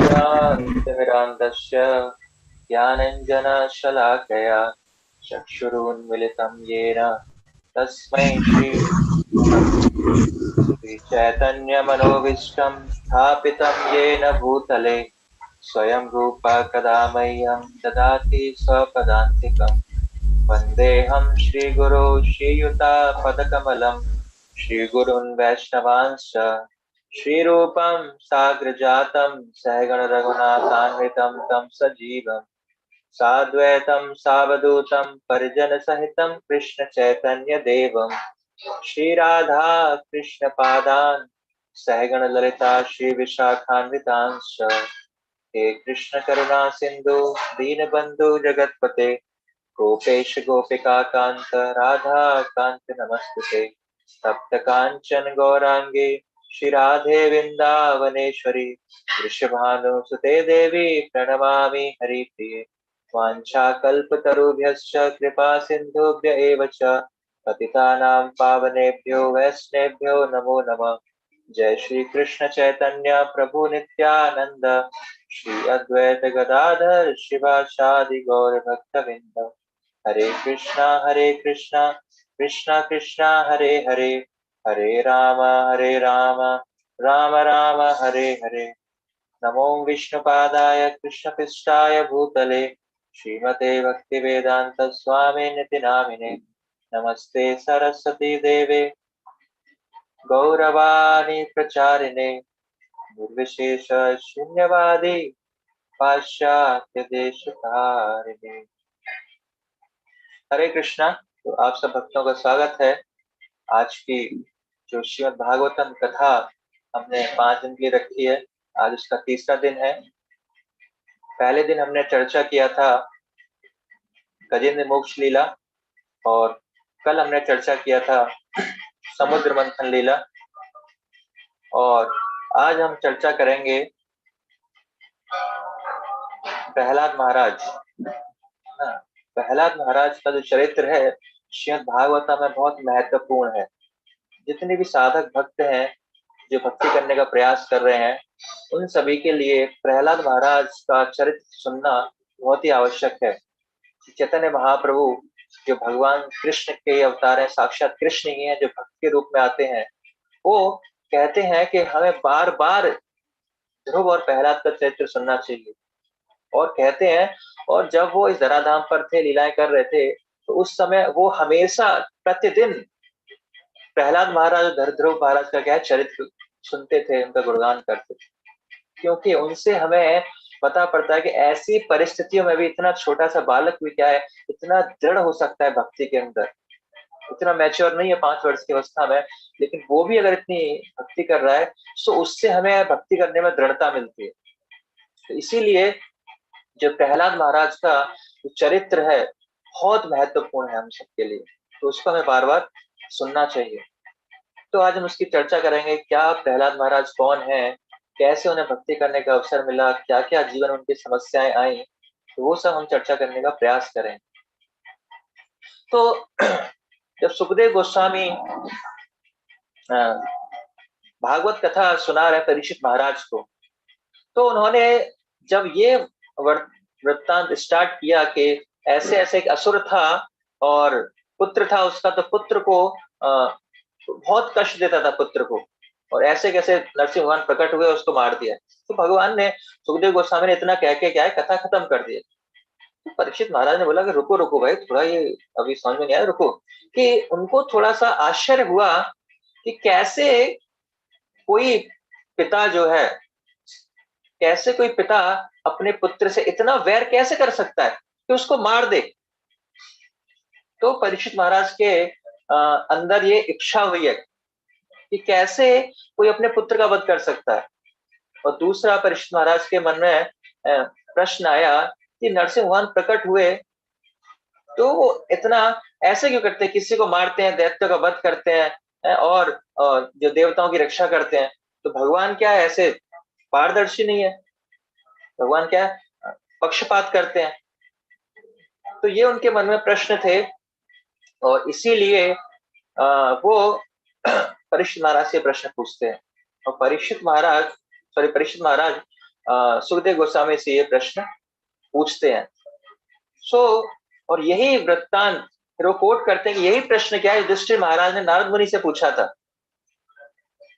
ज्ञानञ्जनशलाकया ज्ञानञ्जनशलाकया चक्षुरुन्मिलितं येन तस्मै श्रीचैतन्यमनोभीष्टं स्थापितं येन भूतले स्वयं रूप कदा मह्यं ददाति स्वपदान्तिकम् वन्देऽहं श्रीगुरो श्रीयुतापदकमलं श्रीगुरून् वैष्णवांश्च श्रीरूपं साग्रजातं सहगण रघुनाथान्वितं तं सजीवम् साद्वैतं सावधूतं परिजनसहितं कृष्णचैतन्यदेवं श्रीराधा कृष्णपादान् सहगण ललिता श्रीविशाखान्वितांश्च हे कृष्ण करुणा सिंधु दीनबंधु जगतपते गोपेश गोपिका कांत राधा कांत नमस्तुते तप्त कांचन गौरांगे श्री राधे वृंदावनेश्वरी वृषभानुसुते देवी प्रणमामि हरिप्रिये वाञ्छाकल्पतरुभ्यश्च कृपा सिन्धुभ्य एव च पतितानां पावनेभ्यो वैष्णवेभ्यो नमो नमः। जय श्री कृष्ण चैतन्य प्रभु नित्यानंद श्री अद्वैत गदाधर शिवासादि गौर भक्तवृंद हरे कृष्णा कृष्णा कृष्णा हरे हरे हरे राम राम राम हरे हरे। नमो विष्णुपादाय कृष्णपृष्ठाय भूतले श्रीमते भक्तिवेदांत स्वामिनिति नामिने नमस्ते सरस्वती देवे गौरवाणी प्रचारिणे निर्विशेष शून्यवादी पाश्चात्य देशधारिणे। हरे कृष्णा। तो आप सब भक्तों का स्वागत है। आज की जो श्रीमद् भागवतम कथा हमने 5 दिन के लिए रखी है, आज उसका तीसरा दिन है। पहले दिन हमने चर्चा किया था गजेंद्र मोक्ष लीला और कल हमने चर्चा किया था समुद्र मंथन लीला और आज हम चर्चा करेंगे प्रहलाद महाराज। प्रहलाद महाराज का जो चरित्र है श्रीमद् भागवतम में बहुत महत्वपूर्ण है। जितने भी साधक भक्त हैं जो भक्ति करने का प्रयास कर रहे हैं उन सभी के लिए प्रहलाद महाराज का चरित्र सुनना बहुत ही आवश्यक है। चैतन्य महाप्रभु जो भगवान कृष्ण के अवतार हैं, साक्षात कृष्ण ही हैं जो भक्त के रूप में आते हैं, वो कहते हैं कि हमें बार बार ध्रुव और प्रहलाद का चरित्र सुनना चाहिए। और कहते हैं और जब वो इस धराधाम पर थे, लीलाएं कर रहे थे, तो उस समय वो हमेशा प्रतिदिन प्रहलाद महाराज और ध्रुव महाराज का क्या चरित्र सुनते थे, उनका गुणगान करते थे, क्योंकि उनसे हमें पता पड़ता है कि ऐसी परिस्थितियों में भी इतना छोटा सा बालक भी क्या है, इतना दृढ़ हो सकता है भक्ति के अंदर। इतना मैच्योर नहीं है 5 वर्ष की अवस्था में, लेकिन वो भी अगर इतनी भक्ति कर रहा है तो उससे हमें भक्ति करने में दृढ़ता मिलती है। तो इसीलिए जो प्रहलाद महाराज का जो चरित्र है बहुत महत्वपूर्ण है हम सबके लिए, तो उसको हमें बार बार सुनना चाहिए। तो आज हम उसकी चर्चा करेंगे, क्या प्रहलाद महाराज कौन है, कैसे उन्हें भक्ति करने का अवसर मिला, क्या क्या जीवन उनकी समस्याएं आई, तो वो सब हम चर्चा करने का प्रयास करें। तो जब सुखदेव गोस्वामी भागवत कथा सुना रहे परीक्षित महाराज को, तो उन्होंने जब ये वृत्तांत स्टार्ट किया कि ऐसे ऐसे एक असुर था और पुत्र था उसका, तो पुत्र को बहुत कष्ट देता था पुत्र को, और ऐसे कैसे नरसिंह भगवान प्रकट हुए उसको मार दिया। तो भगवान ने सुखदेव गोस्वामी ने इतना कह के क्या है कथा खत्म कर दिया। तो परीक्षित महाराज ने बोला कि रुको रुको भाई, थोड़ा ये अभी समझ में नहीं आया, रुको। कि उनको थोड़ा सा आश्चर्य हुआ कि कैसे कोई पिता जो है, कैसे कोई पिता अपने पुत्र से इतना वैर कैसे कर सकता है कि उसको मार दे। तो परीक्षित महाराज के अंदर ये इच्छा हुई है कि कैसे कोई अपने पुत्र का वध कर सकता है। और दूसरा परीक्षित महाराज के मन में प्रश्न आया कि नरसिंह भगवान प्रकट हुए तो वो इतना ऐसे क्यों करते हैं, किसी को मारते हैं, दैत्यों का वध करते हैं और जो देवताओं की रक्षा करते हैं। तो भगवान क्या है ऐसे पारदर्शी नहीं है, भगवान क्या है पक्षपात करते हैं। तो ये उनके मन में प्रश्न थे और इसीलिए वो परीक्षित महाराज से प्रश्न पूछते हैं और परीक्षित महाराज सुखदेव गोस्वामी से ये प्रश्न पूछते हैं। सो और यही वृत्तांत फिर वो कोट करते हैं कि यही प्रश्न क्या है युधिष्ठिर महाराज ने नारद मुनि से पूछा था,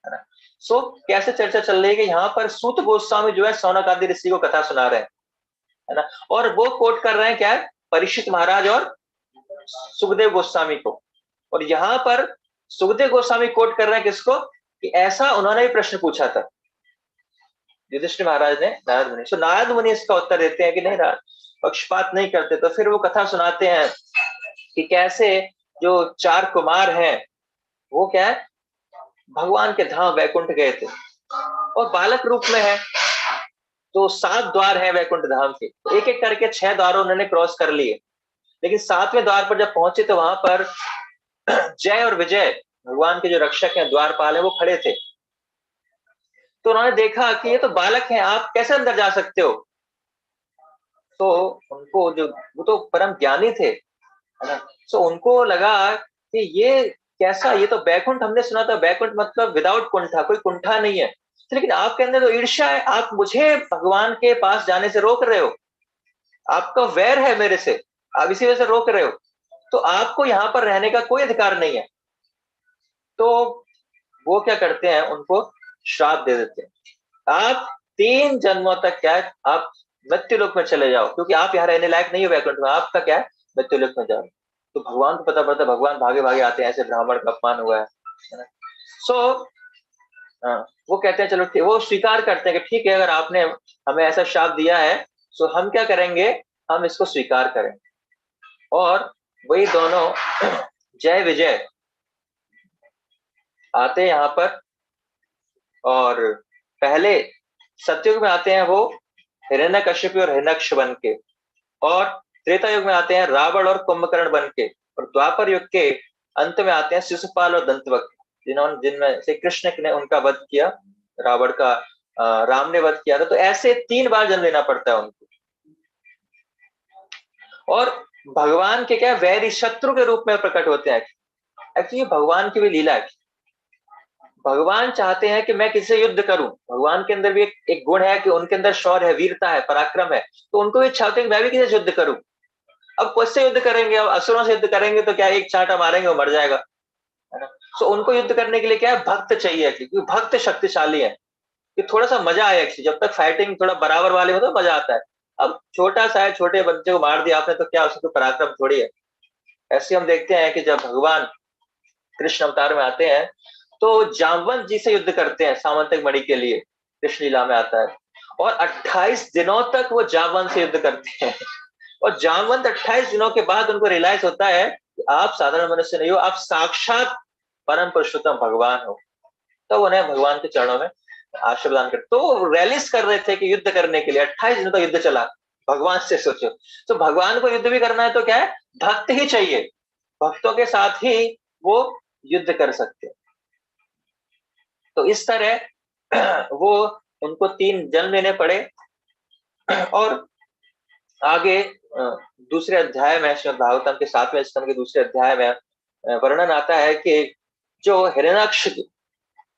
है ना। सो कैसे चर्चा चल रही है कि यहाँ पर सूत गोस्वामी जो है सौनक आदि ऋषि को कथा सुना रहे हैं, है ना, और वो कोट कर रहे हैं क्या है, परीक्षित महाराज और सुखदेव गोस्वामी को। और यहाँ पर सुखदेव गोस्वामी कोट कर रहे हैं किसको, कि ऐसा उन्होंने भी प्रश्न पूछा था युधिष्ठिर महाराज ने नारद मुनि। सो नारद मुनि इसका उत्तर देते हैं कि नहीं राज, पक्षपात नहीं करते। तो फिर वो कथा सुनाते हैं कि कैसे जो 4 कुमार हैं वो क्या है, भगवान के धाम वैकुंठ गए थे और बालक रूप में है। तो 7 द्वार है वैकुंठ धाम के, तो एक एक करके 6 द्वारों उन्होंने क्रॉस कर लिए, लेकिन 7वें द्वार पर जब पहुंचे तो वहां पर जय और विजय भगवान के जो रक्षक हैं द्वारपाल है वो खड़े थे। तो उन्होंने देखा कि ये तो बालक हैं, आप कैसे अंदर जा सकते हो। तो उनको जो वो तो परम ज्ञानी थे, है ना। सो उनको लगा कि ये कैसा, ये तो बैकुंठ हमने सुना था, बैकुंठ मतलब विदाउट कुंठा, कोई कुंठा नहीं है। लेकिन आपके अंदर तो ईर्ष्या है, आप मुझे भगवान के पास जाने से रोक रहे हो, आपका वैर है मेरे से, आप इसी वजह से रोक रहे हो, तो आपको यहाँ पर रहने का कोई अधिकार नहीं है। तो वो क्या करते हैं, उनको श्राप दे देते हैं, आप 3 जन्मों तक क्या है, आप मृत्युलोक में चले जाओ, क्योंकि आप यहाँ रहने लायक नहीं हो वैकुंठ में, आपका क्या है मृत्युलोक में जाओ। तो भगवान को पता पड़ता, भगवान भागे भागे आते हैं, ऐसे ब्राह्मण का अपमान हुआ है ना। सो वो कहते हैं चलो ठीक, वो स्वीकार करते हैं कि ठीक है, अगर आपने हमें ऐसा श्राप दिया है तो हम क्या करेंगे, हम इसको स्वीकार करें। और वही दोनों जय विजय आते हैं यहाँ पर, और पहले सतयुग में आते हैं वो हिरण्यकश्यप और हिरण्यक्ष बन के, और त्रेता युग में आते हैं रावण और कुंभकर्ण बन के, और द्वापर युग के अंत में आते हैं शिशुपाल और दंतवक्र, जिनमें से कृष्ण ने उनका वध किया, रावण का राम ने वध किया था। तो ऐसे 3 बार जन्म लेना पड़ता है उनको। और भगवान के क्या वैरी शत्रु के रूप में प्रकट होते हैं। एक्चुअली भगवान की भी लीला है, भगवान चाहते हैं कि मैं किसी युद्ध करूं, भगवान के अंदर भी एक गुण है कि उनके अंदर शौर्य है, वीरता है, पराक्रम है, तो उनको भी इच्छा होती है कि मैं भी किसी से युद्ध करूं। अब किससे युद्ध करेंगे, अब असुरों से युद्ध करेंगे तो क्या एक चांटा मारेंगे वो मर जाएगा, है ना। तो उनको युद्ध करने के लिए क्या है, भक्त चाहिए, क्योंकि भक्त शक्तिशाली है, कि थोड़ा सा मजा आए एक्चुअली, जब तक फाइटिंग थोड़ा बराबर वाले हो तो मजा आता है। अब छोटा सा है, छोटे बच्चे को मार दिया आपने तो क्या उसको पराक्रम थोड़ी है। ऐसे हम देखते हैं कि जब भगवान कृष्ण अवतार में आते हैं तो जामवंत जी से युद्ध करते हैं सामंतक मणि के लिए, कृष्ण लीला में आता है, और 28 दिनों तक वो जामवंत से युद्ध करते हैं। और जामवंत 28 दिनों के बाद उनको रियलाइज होता है कि आप साधारण मनुष्य नहीं हो, आप साक्षात परम पुरुषोत्तम भगवान हो। तो उन्हें भगवान के चरणों में आशीर्वाद कर, तो रैलिस कर रहे थे कि युद्ध करने के लिए 28 दिनों तक युद्ध चला भगवान से। सोचो, तो भगवान को युद्ध भी करना है तो क्या है, भक्त ही चाहिए, भक्तों के साथ ही वो युद्ध कर सकते हैं। तो इस तरह वो उनको 3 जन्म लेने पड़े। और आगे दूसरे अध्याय में श्रीमद् भागवतम के 7वें स्कंद के दूसरे अध्याय में वर्णन आता है कि जो हिरण्याक्ष,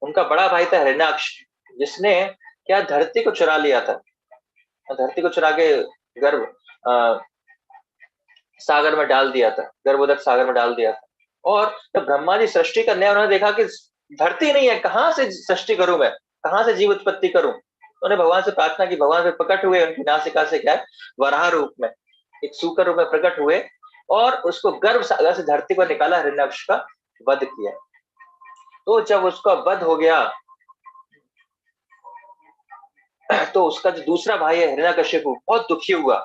उनका बड़ा भाई था हिरण्याक्ष, जिसने क्या धरती को चुरा लिया था, धरती को चुरा के गर्भ सागर में डाल दिया था, गर्भोदक सागर में डाल दिया था। और जब ब्रह्मा जी सृष्टि करने उन्होंने देखा कि धरती नहीं है, कहां से सृष्टि करूं मैं, कहां से जीव उत्पत्ति करूं। उन्होंने भगवान से प्रार्थना की, भगवान फिर प्रकट हुए उनकी नासिका से क्या वराह रूप में, एक सूकर रूप में प्रकट हुए, और उसको गर्भ सागर से धरती पर निकाला, हिरण्याक्ष का वध किया। तो जब उसका वध हो गया तो उसका जो दूसरा भाई है हिरण्यकश्यप बहुत दुखी हुआ,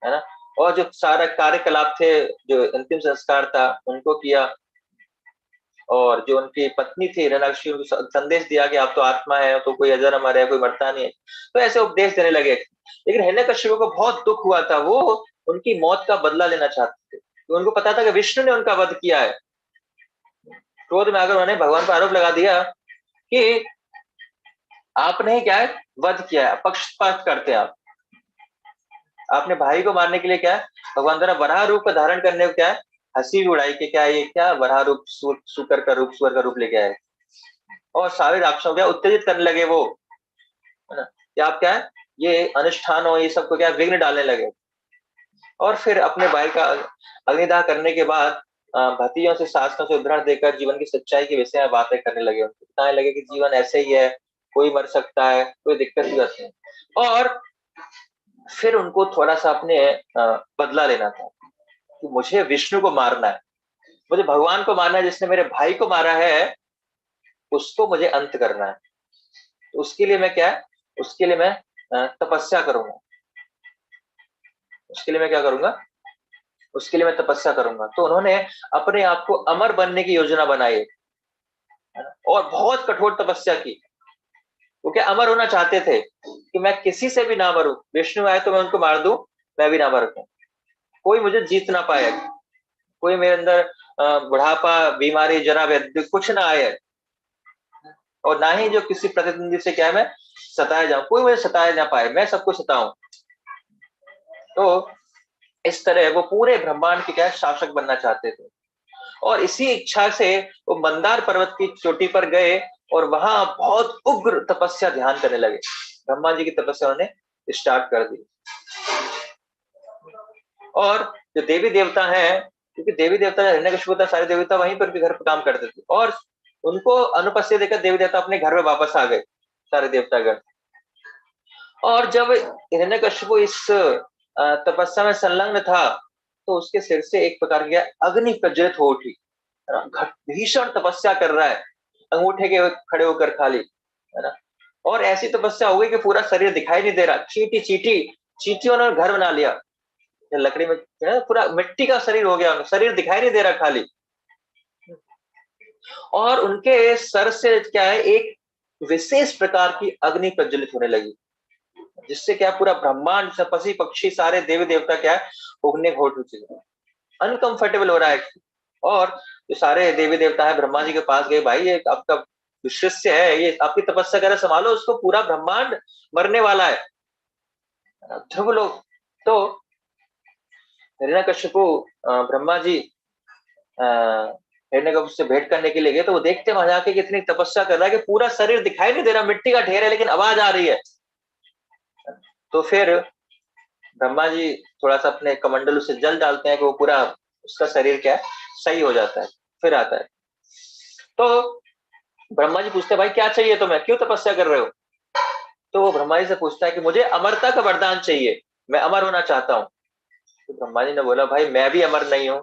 है ना। और जो सारा कार्यकलाप थे, जो अंतिम संस्कार था उनको किया, और जो उनकी पत्नी थी हिरण्याक्ष, उनको संदेश दिया कि आप तो आत्मा है, तो कोई अजर अमर है, कोई मरता नहीं है, तो ऐसे उपदेश देने लगे। लेकिन हिरण्यकश्यप को बहुत दुख हुआ था, वो उनकी मौत का बदला लेना चाहते थे, तो उनको पता था कि विष्णु ने उनका वध किया है। क्रोध में आकर उन्होंने भगवान पर आरोप लगा दिया कि आपने ही क्या है वध किया है, पक्षपात करते हैं आप, आपने भाई को मारने के लिए क्या है भगवान द्वारा वराह रूप का धारण करने को क्या है हंसी भी उड़ाई कि क्या ये क्या वराह रूप सुकर का रूप सुअर का रूप लेके आए, और सारे राक्षसों को क्या उत्तेजित करने लगे वो, है ना, कि आप क्या है ये अनुष्ठान हो ये सबको क्या विघ्न डालने लगे। और फिर अपने भाई का अग्निदाह करने के बाद भतीजों से शास्त्रों से उदाहरण देकर जीवन की सच्चाई के विषय में बातें करने लगे, उनको बताने लगे कि जीवन ऐसे ही है, कोई मर सकता है, कोई दिक्कत भी आती है। और फिर उनको थोड़ा सा अपने बदला लेना था कि मुझे विष्णु को मारना है, मुझे भगवान को मारना है जिसने मेरे भाई को मारा है, उसको मुझे अंत करना है। तो उसके लिए मैं क्या है, उसके लिए मैं तपस्या करूंगा, उसके लिए मैं क्या करूंगा, उसके लिए मैं तपस्या करूंगा। तो उन्होंने अपने आप को अमर बनने की योजना बनाई, है ना? और बहुत कठोर तपस्या की। वो क्या अमर होना चाहते थे कि मैं किसी से भी ना मरूं, विष्णु आए तो मैं उनको मार दूं, मैं भी ना मर पाऊं, कोई मुझे जीत ना पाए, कोई मेरे अंदर बुढ़ापा बीमारी जरा व्याधि कुछ ना आए, और ना ही जो किसी प्रतिद्वंदी से क्या है मैं सताया जाऊं, कोई मुझे सताया ना पाए, मैं सबको सताऊं। तो इस तरह वो पूरे ब्रह्मांड के क्या है, शासक बनना चाहते थे। और इसी इच्छा से वो मंदार पर्वत की चोटी पर गए और वहां बहुत उग्र तपस्या ध्यान करने लगे। ब्रह्मा जी की तपस्या उन्होंने स्टार्ट कर दी। और जो देवी देवता हैं, क्योंकि देवी देवता हिरण्यकशिपु था, सारे देवता वहीं पर भी घर पर काम करते थे, और उनको अनुपस्थित देखकर देवी देवता अपने घर में वापस आ गए, सारे देवतागण। और जब हिरण्यकशिपु इस तपस्या में संलग्न था, तो उसके सिर से एक प्रकार की अग्नि प्रज्वलित हो उठी, भीषण तपस्या कर रहा है, अंगूठे के खड़े होकर खाली, है ना। और ऐसी तपस्या हो गई कि पूरा शरीर दिखाई नहीं दे रहा, चीटी चीटी चीटियों ने घर बना लिया, लकड़ी में पूरा मिट्टी का शरीर हो गया, शरीर दिखाई नहीं दे रहा खाली। और उनके सर से क्या है एक विशेष प्रकार की अग्नि प्रज्वलित होने लगी, जिससे क्या पूरा ब्रह्मांड से पशु पक्षी सारे देवी देवता क्या है उगने घोट चुके, अनकंफर्टेबल हो रहा है। और जो सारे देवी देवता है ब्रह्मा जी के पास गए, भाई ये आपका शिष्य है, ये आपकी तपस्या करे, संभालो उसको, पूरा ब्रह्मांड मरने वाला है। ध्रुव लोग तो हिरण्यकशिपु ब्रह्मा जी हिरण्यकशिपु से भेंट करने के लिए गए, तो वो देखते वहां जाके कितनी तपस्या कर रहा है कि पूरा शरीर दिखाई नहीं दे रहा, मिट्टी का ढेर है लेकिन आवाज आ रही है। तो फिर ब्रह्मा जी थोड़ा सा अपने कमंडल से जल डालते हैं कि वो पूरा उसका शरीर क्या है सही हो जाता है, फिर आता है। तो ब्रह्मा जी पूछते हैं भाई क्या चाहिए तुम्हें, क्यों तपस्या कर रहे हो। तो वो ब्रह्मा जी से पूछता है कि मुझे अमरता का वरदान चाहिए, मैं अमर होना चाहता हूँ। तो ब्रह्मा जी ने बोला भाई मैं भी अमर नहीं हूँ,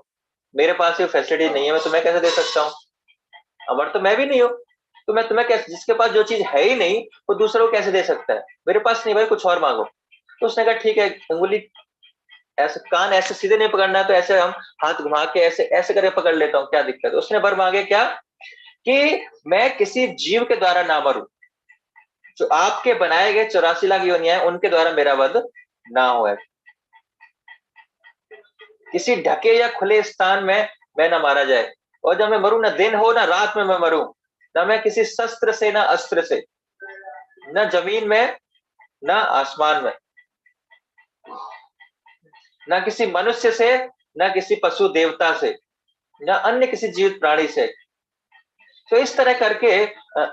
मेरे पास ये फैसिलिटी नहीं है, मैं तुम्हें कैसे दे सकता हूँ, अमर तो मैं भी नहीं हूँ, तो मैं तुम्हें कैसे, जिसके पास जो चीज है ही नहीं वो दूसरों को कैसे दे सकता है, मेरे पास नहीं भाई कुछ और मांगो। तो उसने कहा ठीक है, अंगुली ऐसे कान ऐसे सीधे नहीं पकड़ना है, तो ऐसे हम हाथ घुमा के ऐसे ऐसे करके पकड़ लेता हूँ, क्या दिक्कत है। उसने वर मांगे क्या कि मैं किसी जीव के द्वारा ना मरूं, जो आपके बनाए गए 84 लाख योनियां हैं उनके द्वारा मेरा वध ना हो, किसी ढके या खुले स्थान में मैं ना मारा जाए, और जब मैं मरूं ना दिन हो ना रात में मैं मरूं, ना मैं किसी शस्त्र से ना अस्त्र से, न जमीन में ना आसमान में, ना किसी मनुष्य से, ना किसी पशु देवता से, ना अन्य किसी जीवित प्राणी से। तो इस तरह करके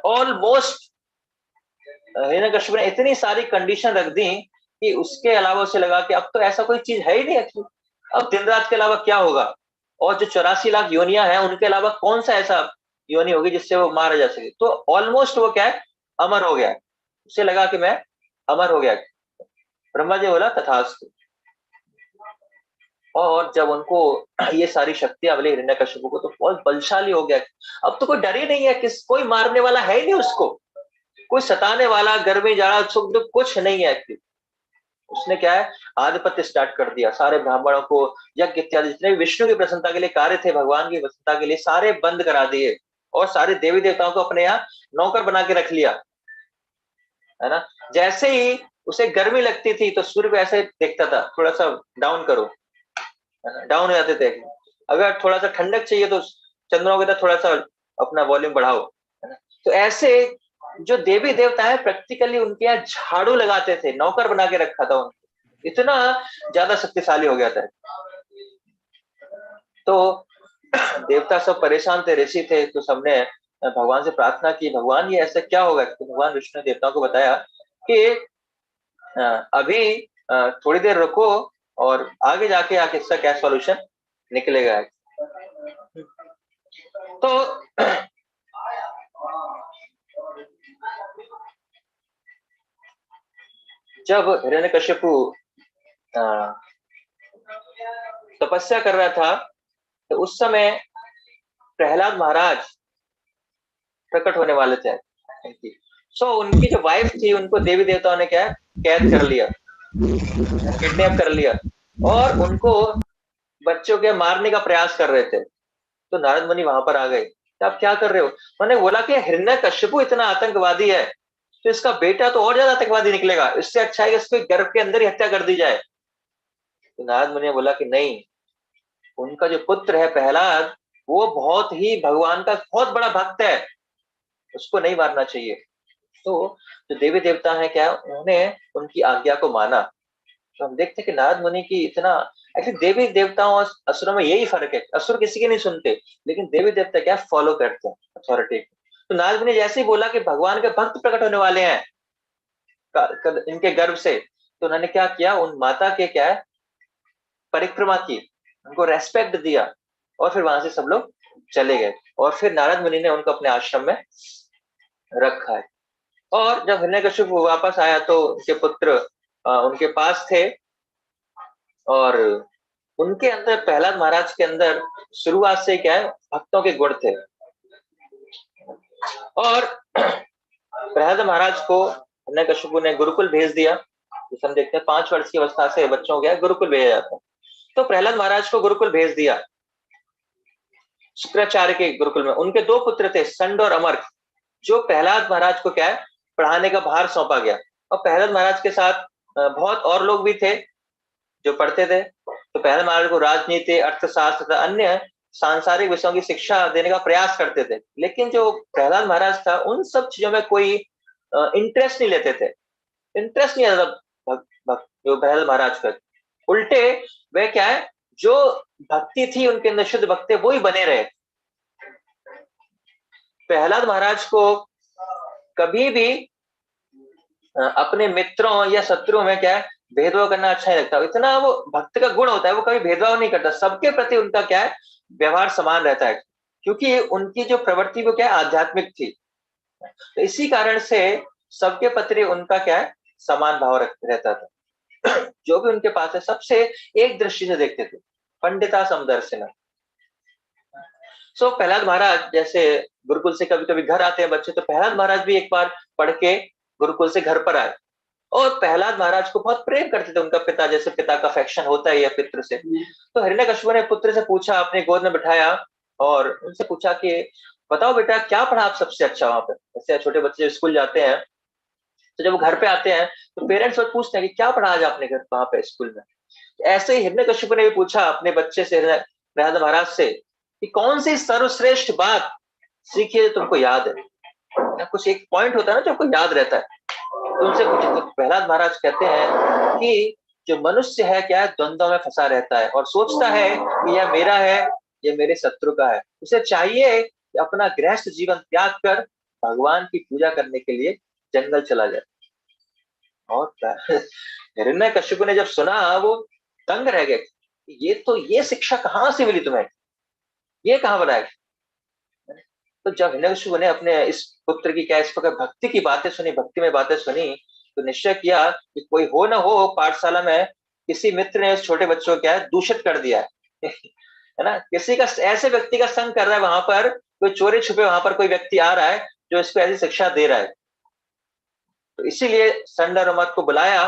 ऑलमोस्ट हिरण्यकशिपु ने इतनी सारी कंडीशन रख दी कि उसके अलावा उसे लगा कि अब तो ऐसा कोई चीज है ही नहीं एक्चुअली, अब दिन रात के अलावा क्या होगा, और जो 84 लाख योनियां हैं उनके अलावा कौन सा ऐसा योनि होगी जिससे वो मारा जा सके। तो ऑलमोस्ट वो क्या है अमर हो गया, उसे लगा कि मैं अमर हो गया। ब्रह्मा जी बोला तथास्तु। और जब उनको ये सारी शक्तियां मिली हिरण्यकशिपु को, तो बहुत बलशाली हो गया, अब तो कोई डर ही नहीं है, कोई मारने वाला है ही नहीं उसको, कोई सताने वाला, गर्मी जाड़ा सुख दुख कुछ नहीं है। उसने क्या है आधिपत्य स्टार्ट कर दिया, सारे ब्राह्मणों को यज्ञ इत्यादि जितने भी विष्णु की प्रसन्नता के लिए कार्य थे, भगवान की प्रसन्नता के लिए सारे बंद करा दिए, और सारे देवी देवताओं को अपने यहाँ नौकर बना के रख लिया, है ना। जैसे ही उसे गर्मी लगती थी तो सूर्य को ऐसे देखता था, थोड़ा सा डाउन करो, है ना, डाउन हो जाते थे। अगर थोड़ा सा ठंडक चाहिए तो चंद्रमा को थोड़ा सा अपना वॉल्यूम बढ़ाओ, है ना। तो ऐसे जो देवी देवता है प्रैक्टिकली उनके यहाँ झाड़ू लगाते थे, नौकर बना के रखा था उनको, इतना ज्यादा शक्तिशाली हो गया था। तो देवता सब परेशान थे, ऋषि थे, तो सबने भगवान से प्रार्थना की, भगवान ये ऐसा क्या होगा? तो भगवान विष्णु ने देवताओं को बताया कि अभी थोड़ी देर रुको और आगे जाके आके इसका क्या सॉल्यूशन निकलेगा। तो जब हिरण्यकश्यपु अ, तपस्या कर रहा था, तो उस समय प्रहलाद महाराज प्रकट होने वाले थे। सो उनकी जो वाइफ थी, उनको देवी देवताओं ने क्या कैद कर लिया, किडनैप कर लिया, और उनको बच्चों के मारने का प्रयास कर रहे थे। तो नारद मुनि वहां पर आ गए, तो आप क्या कर रहे हो? मैंने बोला कि हिरण्यकश्यपु इतना आतंकवादी है, तो इसका बेटा तो और ज्यादा आतंकवादी निकलेगा, इससे अच्छा है कि इसको गर्भ के अंदर ही हत्या कर दी जाए। तो नारद मुनि ने बोला कि नहीं, उनका जो पुत्र है प्रहलाद, वो बहुत ही भगवान का बहुत बड़ा भक्त है, उसको नहीं मारना चाहिए। तो जो देवी देवता है क्या, उन्होंने उनकी आज्ञा को माना। तो हम देखते हैं कि नारद मुनि की इतना, एक्चुअली देवी देवताओं और असुरों में यही फर्क है, असुर किसी के नहीं सुनते, लेकिन देवी देवता क्या फॉलो करते हैं अथॉरिटी। तो नारद मुनि जैसे ही बोला कि भगवान के भक्त प्रकट होने वाले हैं इनके गर्भ से, तो उन्होंने क्या किया, उन माता के क्या है परिक्रमा की, उनको रेस्पेक्ट दिया, और फिर वहां से सब लोग चले गए, और फिर नारद मुनि ने उनको अपने आश्रम में रखा है। और जब हिरण्यकश्यप वापस आया तो उनके पुत्र उनके पास थे, और उनके अंदर, प्रहलाद महाराज के अंदर शुरुआत से क्या है भक्तों के गुण थे। और प्रहलाद महाराज को हिरण्यकश्यप ने गुरुकुल भेज दिया। जैसे हम देखते हैं 5 वर्ष की अवस्था से बच्चों को क्या गुरुकुल भेजा जाता है। तो प्रहलाद महाराज को गुरुकुल भेज दिया, शुक्राचार्य के गुरुकुल में। उनके 2 पुत्र थे, संड और अमर, जो प्रहलाद महाराज को क्या है पढ़ाने का भार सौंपा गया। और प्रहलाद महाराज के साथ बहुत और लोग भी थे जो पढ़ते थे। तो प्रहलाद महाराज को राजनीति, अर्थशास्त्र तथा अन्य सांसारिक विषयों की शिक्षा देने का प्रयास करते थे, लेकिन जो प्रहलाद महाराज था उन सब चीजों में कोई इंटरेस्ट नहीं लेते थे। इंटरेस्ट नहीं आता जो प्रहलाद महाराज का। उल्टे वे क्या है, जो भक्ति थी उनके अंदर, शुद्ध भक्ति, वो ही बने रहे। प्रहलाद महाराज को कभी भी अपने मित्रों या शत्रुओं में क्या है भेदभाव करना अच्छा नहीं लगता। इतना वो भक्त का गुण होता है, वो कभी भेदभाव नहीं करता, सबके प्रति उनका क्या है व्यवहार समान रहता है, क्योंकि उनकी जो प्रवृत्ति वो क्या है आध्यात्मिक थी। तो इसी कारण से सबके प्रति उनका क्या है समान भाव रहता था। जो भी उनके पास है सबसे एक दृष्टि से देखते थे, पंडिता समदर्शिना। सो प्रहलाद महाराज जैसे गुरुकुल से कभी कभी घर आते हैं बच्चे, तो प्रहलाद महाराज भी एक बार पढ़ के गुरुकुल से घर पर आए, और प्रहलाद महाराज को बहुत प्रेम करते थे, उनका पिता जैसे पिता का अफेक्शन होता है या पितृ से। तो हिरण्यकश्यप ने पुत्र से पूछा, अपने गोद में बिठाया और उनसे पूछा कि बताओ बेटा क्या पढ़ा आप सबसे अच्छा वहां पे। जैसे छोटे बच्चे स्कूल जाते हैं, तो जब वो घर पे आते हैं तो पेरेंट्स पूछते हैं कि क्या पढ़ा आज आपने घर वहां पे स्कूल में। ऐसे ही हिरण्यकश्यप ने भी पूछा अपने बच्चे से, प्रहलाद महाराज से, कि कौन सी सर्वश्रेष्ठ बात सीखी है जो तुमको याद है ना। कुछ एक पॉइंट होता है ना जो आपको याद रहता है, तो उनसे पूछे। तो प्रहलाद महाराज कहते हैं कि जो मनुष्य है क्या है द्वंद्व में फंसा रहता है और सोचता है कि यह मेरा है, यह मेरे शत्रु का है। उसे चाहिए कि अपना गृहस्थ जीवन त्याग कर भगवान की पूजा करने के लिए जंगल चला जाए। और हिरण्यकश्यप ने जब सुना वो दंग रह गए, ये शिक्षा कहाँ से मिली तुम्हें, ये कहाँ बनाया। तो जब हिरण्यकश्यप ने अपने इस पुत्र की क्या इस प्रकार भक्ति की बातें सुनी, भक्ति में बातें सुनी, तो निश्चय किया कि कोई हो ना हो पाठशाला में किसी मित्र ने उस छोटे बच्चों को क्या है दूषित कर दिया है। है ना, किसी का ऐसे व्यक्ति का संग कर रहा है वहां पर, कोई चोरी छुपे वहां पर कोई व्यक्ति आ रहा है जो इसको ऐसी शिक्षा दे रहा है। तो इसीलिए संडर उमर को बुलाया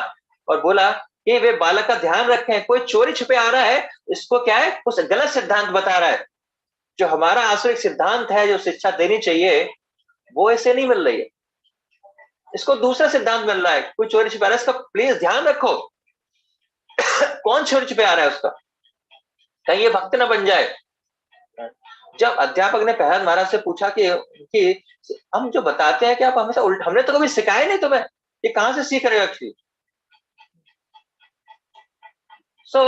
और बोला कि वे बालक का ध्यान रखें, कोई चोरी छुपे आ रहा है, इसको क्या है कुछ गलत सिद्धांत बता रहा है। जो हमारा आसुरिक सिद्धांत है, जो शिक्षा देनी चाहिए, वो ऐसे नहीं मिल रही है, इसको दूसरा सिद्धांत मिल रहा है, कोई चोरी छुपा रहा है, इसका प्लीज ध्यान रखो। कौन चोरी छुपे आ रहा है उसका, कहीं ये भक्त न बन जाए। जब अध्यापक ने प्रहलाद महाराज से पूछा कि हम जो बताते हैं कि आप हमेशा उल्टा, हमने तो कभी सिखाया नहीं तुम्हें, ये कहां से सीख रहे हो एक्चुअली। सो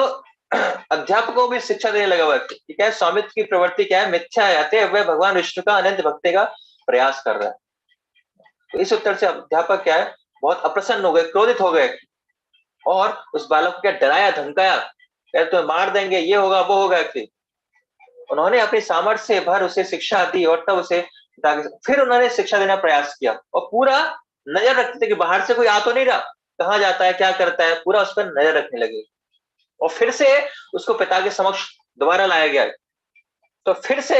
अध्यापकों को भी शिक्षा देने लगा वह कि क्या है, स्वामित्व की प्रवृत्ति क्या है, मिथ्या है, अतः वह भगवान विष्णु का अनंत भक्ति का प्रयास कर रहा है। तो इस उत्तर से अध्यापक क्या है, बहुत अप्रसन्न हो गए, क्रोधित हो गए, और उस बालक को क्या डराया धमकाया, क्या तुम्हें मार देंगे, ये होगा वो होगा कि उन्होंने अपनी सामर्थ्य से भर उसे शिक्षा दी, और तब उसे फिर उन्होंने शिक्षा देना प्रयास किया, और पूरा नजर रखते थे कि बाहर से कोई आ तो नहीं रहा, कहाँ जाता है क्या करता है, पूरा उस पर नजर रखने लगे। और फिर से उसको पिता के समक्ष दोबारा लाया गया। तो फिर से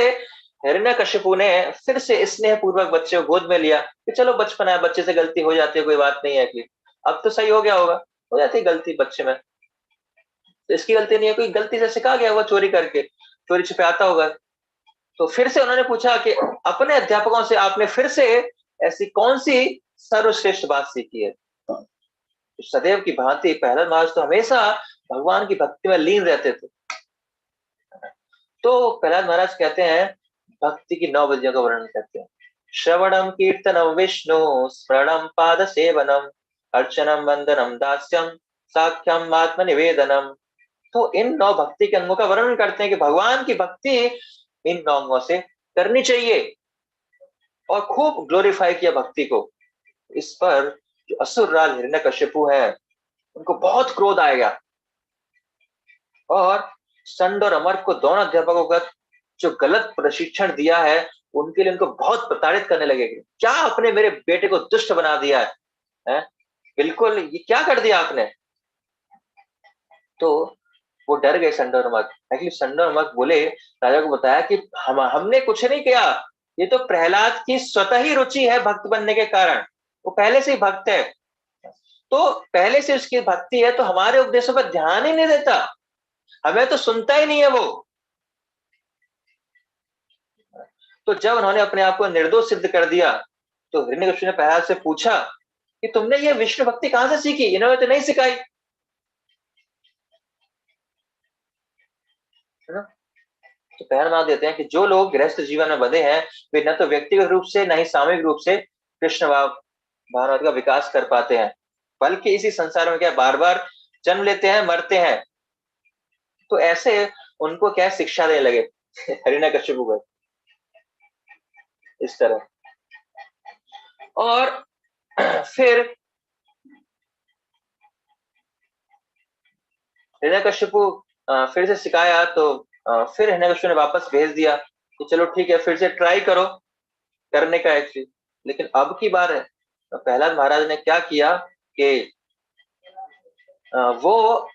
हिरण्यकशिपु ने फिर से स्नेह पूर्वक बच्चे को गोद में लिया कि चलो बचपन है, बच्चे से गलती हो जाती है, कोई बात नहीं है, कि अब तो सही हो गया होगा, हो जाती है गलती बच्चे में, तो इसकी गलती नहीं है, कोई गलती से सिखा गया होगा, चोरी करके चोरी छिपे आता होगा। तो फिर से उन्होंने पूछा कि अपने अध्यापकों से आपने फिर से ऐसी कौन सी सर्वश्रेष्ठ बात सीखी है। तो सदैव की भांति प्रहलाद महाराज तो हमेशा भगवान की भक्ति में लीन रहते थे। तो प्रहलाद महाराज कहते हैं, भक्ति की 9 विधियों का वर्णन करते हैं। श्रवणम कीर्तनम विष्णु, स्मरणम पाद सेवनम, अर्चनम वंदनम दास्यम, साख्यम आत्म निवेदनम। तो इन 9 भक्ति के अंगों का वर्णन करते हैं कि भगवान की भक्ति इन 9 अंगों से करनी चाहिए, और खूब ग्लोरीफाई किया भक्ति को। इस पर जो असुर राज हिरण्यकशिपु है, उनको बहुत क्रोध आएगा, और संड और अमर को, दोनों अध्यापकों का जो गलत प्रशिक्षण दिया है, उनके लिए उनको बहुत प्रताड़ित करने लगेगी। क्या आपने मेरे बेटे को दुष्ट बना दिया है? बिल्कुल, ये क्या कर दिया आपने। तो वो डर गए संड और अमर। एक्चुअली संड और अमर बोले, राजा को बताया कि हमने कुछ नहीं किया, ये तो प्रहलाद की स्वतः ही रुचि है भक्त बनने के कारण, वो पहले से ही भक्त है, तो पहले से उसकी भक्ति है, तो हमारे उपदेशों पर ध्यान ही नहीं देता, हमें तो सुनता ही नहीं है वो। तो जब उन्होंने अपने आप को निर्दोष सिद्ध कर दिया, तो हिरण्यकशिपु ने प्रहलाद से पूछा कि तुमने ये विष्णु भक्ति कहां से सीखी, इन्होंने तो नहीं सिखाई, है ना। तो प्रहलाद मान देते हैं कि जो लोग गृहस्थ जीवन में बंधे हैं, वे न तो व्यक्तिगत रूप से, न ही सामूहिक रूप से कृष्ण भावना का विकास कर पाते हैं, बल्कि इसी संसार में क्या बार बार जन्म लेते हैं, मरते हैं। तो ऐसे उनको क्या शिक्षा देने लगे हिरण्यकशिपु को, इस तरह। और फिर हिरण्यकशिपु फिर से सिखाया, तो फिर हिरण्यकशिपु ने वापस भेज दिया कि चलो ठीक है, फिर से ट्राई करो करने का एक्चुअली। लेकिन अब की बार है, तो प्रहलाद महाराज ने क्या किया कि वो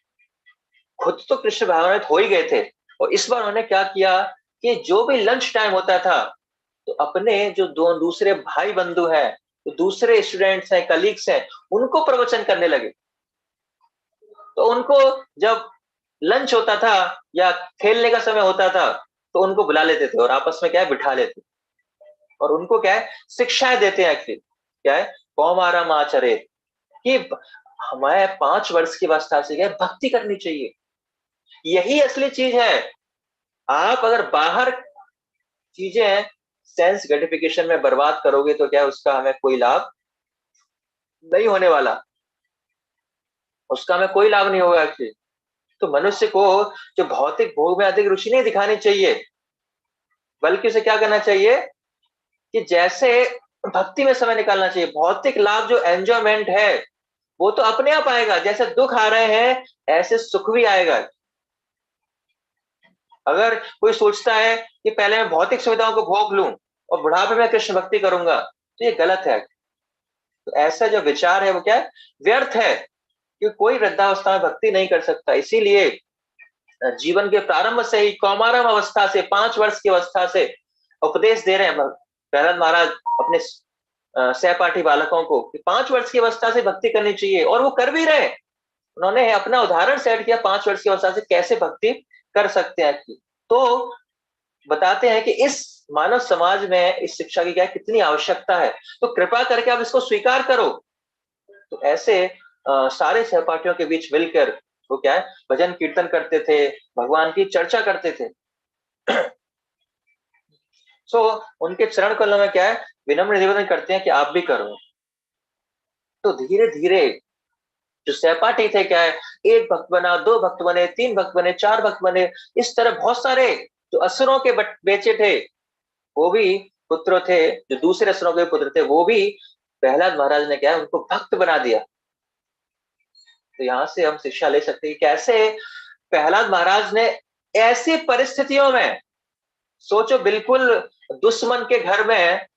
खुद तो कृष्ण भावनान्वित हो ही गए थे, और इस बार उन्होंने क्या किया कि जो भी लंच टाइम होता था, तो अपने जो दो दूसरे भाई बंधु हैं, तो दूसरे स्टूडेंट्स हैं, कलीग्स हैं, उनको प्रवचन करने लगे। तो उनको जब लंच होता था या खेलने का समय होता था, तो उनको बुला लेते थे और आपस में क्या है बिठा लेते, और उनको क्या है शिक्षाएं देते हैं एक्चुअली, क्या है कौमारम आचरे, कि हमारे 5 वर्ष की अवस्था से क्या है, भक्ति करनी चाहिए, यही असली चीज है। आप अगर बाहर चीजें सेंस ग्रेटिफिकेशन में बर्बाद करोगे, तो क्या उसका हमें कोई लाभ नहीं होने वाला, उसका हमें कोई लाभ नहीं होगा एक्चुअली। तो मनुष्य को जो भौतिक भोग में अधिक रुचि नहीं दिखानी चाहिए, बल्कि उसे क्या करना चाहिए कि जैसे भक्ति में समय निकालना चाहिए। भौतिक लाभ जो एंजॉयमेंट है, वो तो अपने आप आएगा, जैसे दुख आ रहे हैं ऐसे सुख भी आएगा। अगर कोई सोचता है कि पहले मैं भौतिक सुविधाओं को भोग लूं और बुढ़ापे में कृष्ण भक्ति करूंगा, तो ये गलत है। तो ऐसा जो विचार है वो क्या है, व्यर्थ है, क्योंकि कोई वृद्धावस्था में भक्ति नहीं कर सकता। इसीलिए जीवन के प्रारंभ से ही, कौमारम अवस्था से, 5 वर्ष की अवस्था से उपदेश दे रहे हैं प्रहलाद महाराज अपने सहपाठी बालकों को कि 5 वर्ष की अवस्था से भक्ति करनी चाहिए, और वो कर भी रहे। उन्होंने अपना उदाहरण सेट किया 5 वर्ष की अवस्था से कैसे भक्ति कर सकते हैं। तो बताते हैं कि इस मानव समाज में इस शिक्षा की क्या कितनी आवश्यकता है, तो कृपा करके आप इसको स्वीकार करो। तो ऐसे सारे सहपाठियों के बीच मिलकर वो क्या है भजन कीर्तन करते थे, भगवान की चर्चा करते थे। सो उनके चरण कमलों में क्या है विनम्र निवेदन करते हैं कि आप भी करो। तो धीरे धीरे जो सहपाठी थे क्या है, एक भक्त बना, दो भक्त बने, तीन भक्त बने, चार भक्त बने, इस तरह बहुत सारे जो असुरों के बेचे थे वो भी पुत्र थे, जो दूसरे असुरों के पुत्र थे वो भी प्रहलाद महाराज ने क्या है उनको भक्त बना दिया। तो यहाँ से हम शिक्षा ले सकते हैं कि कैसे प्रहलाद महाराज ने ऐसी परिस्थितियों में, सोचो बिल्कुल दुश्मन के घर में,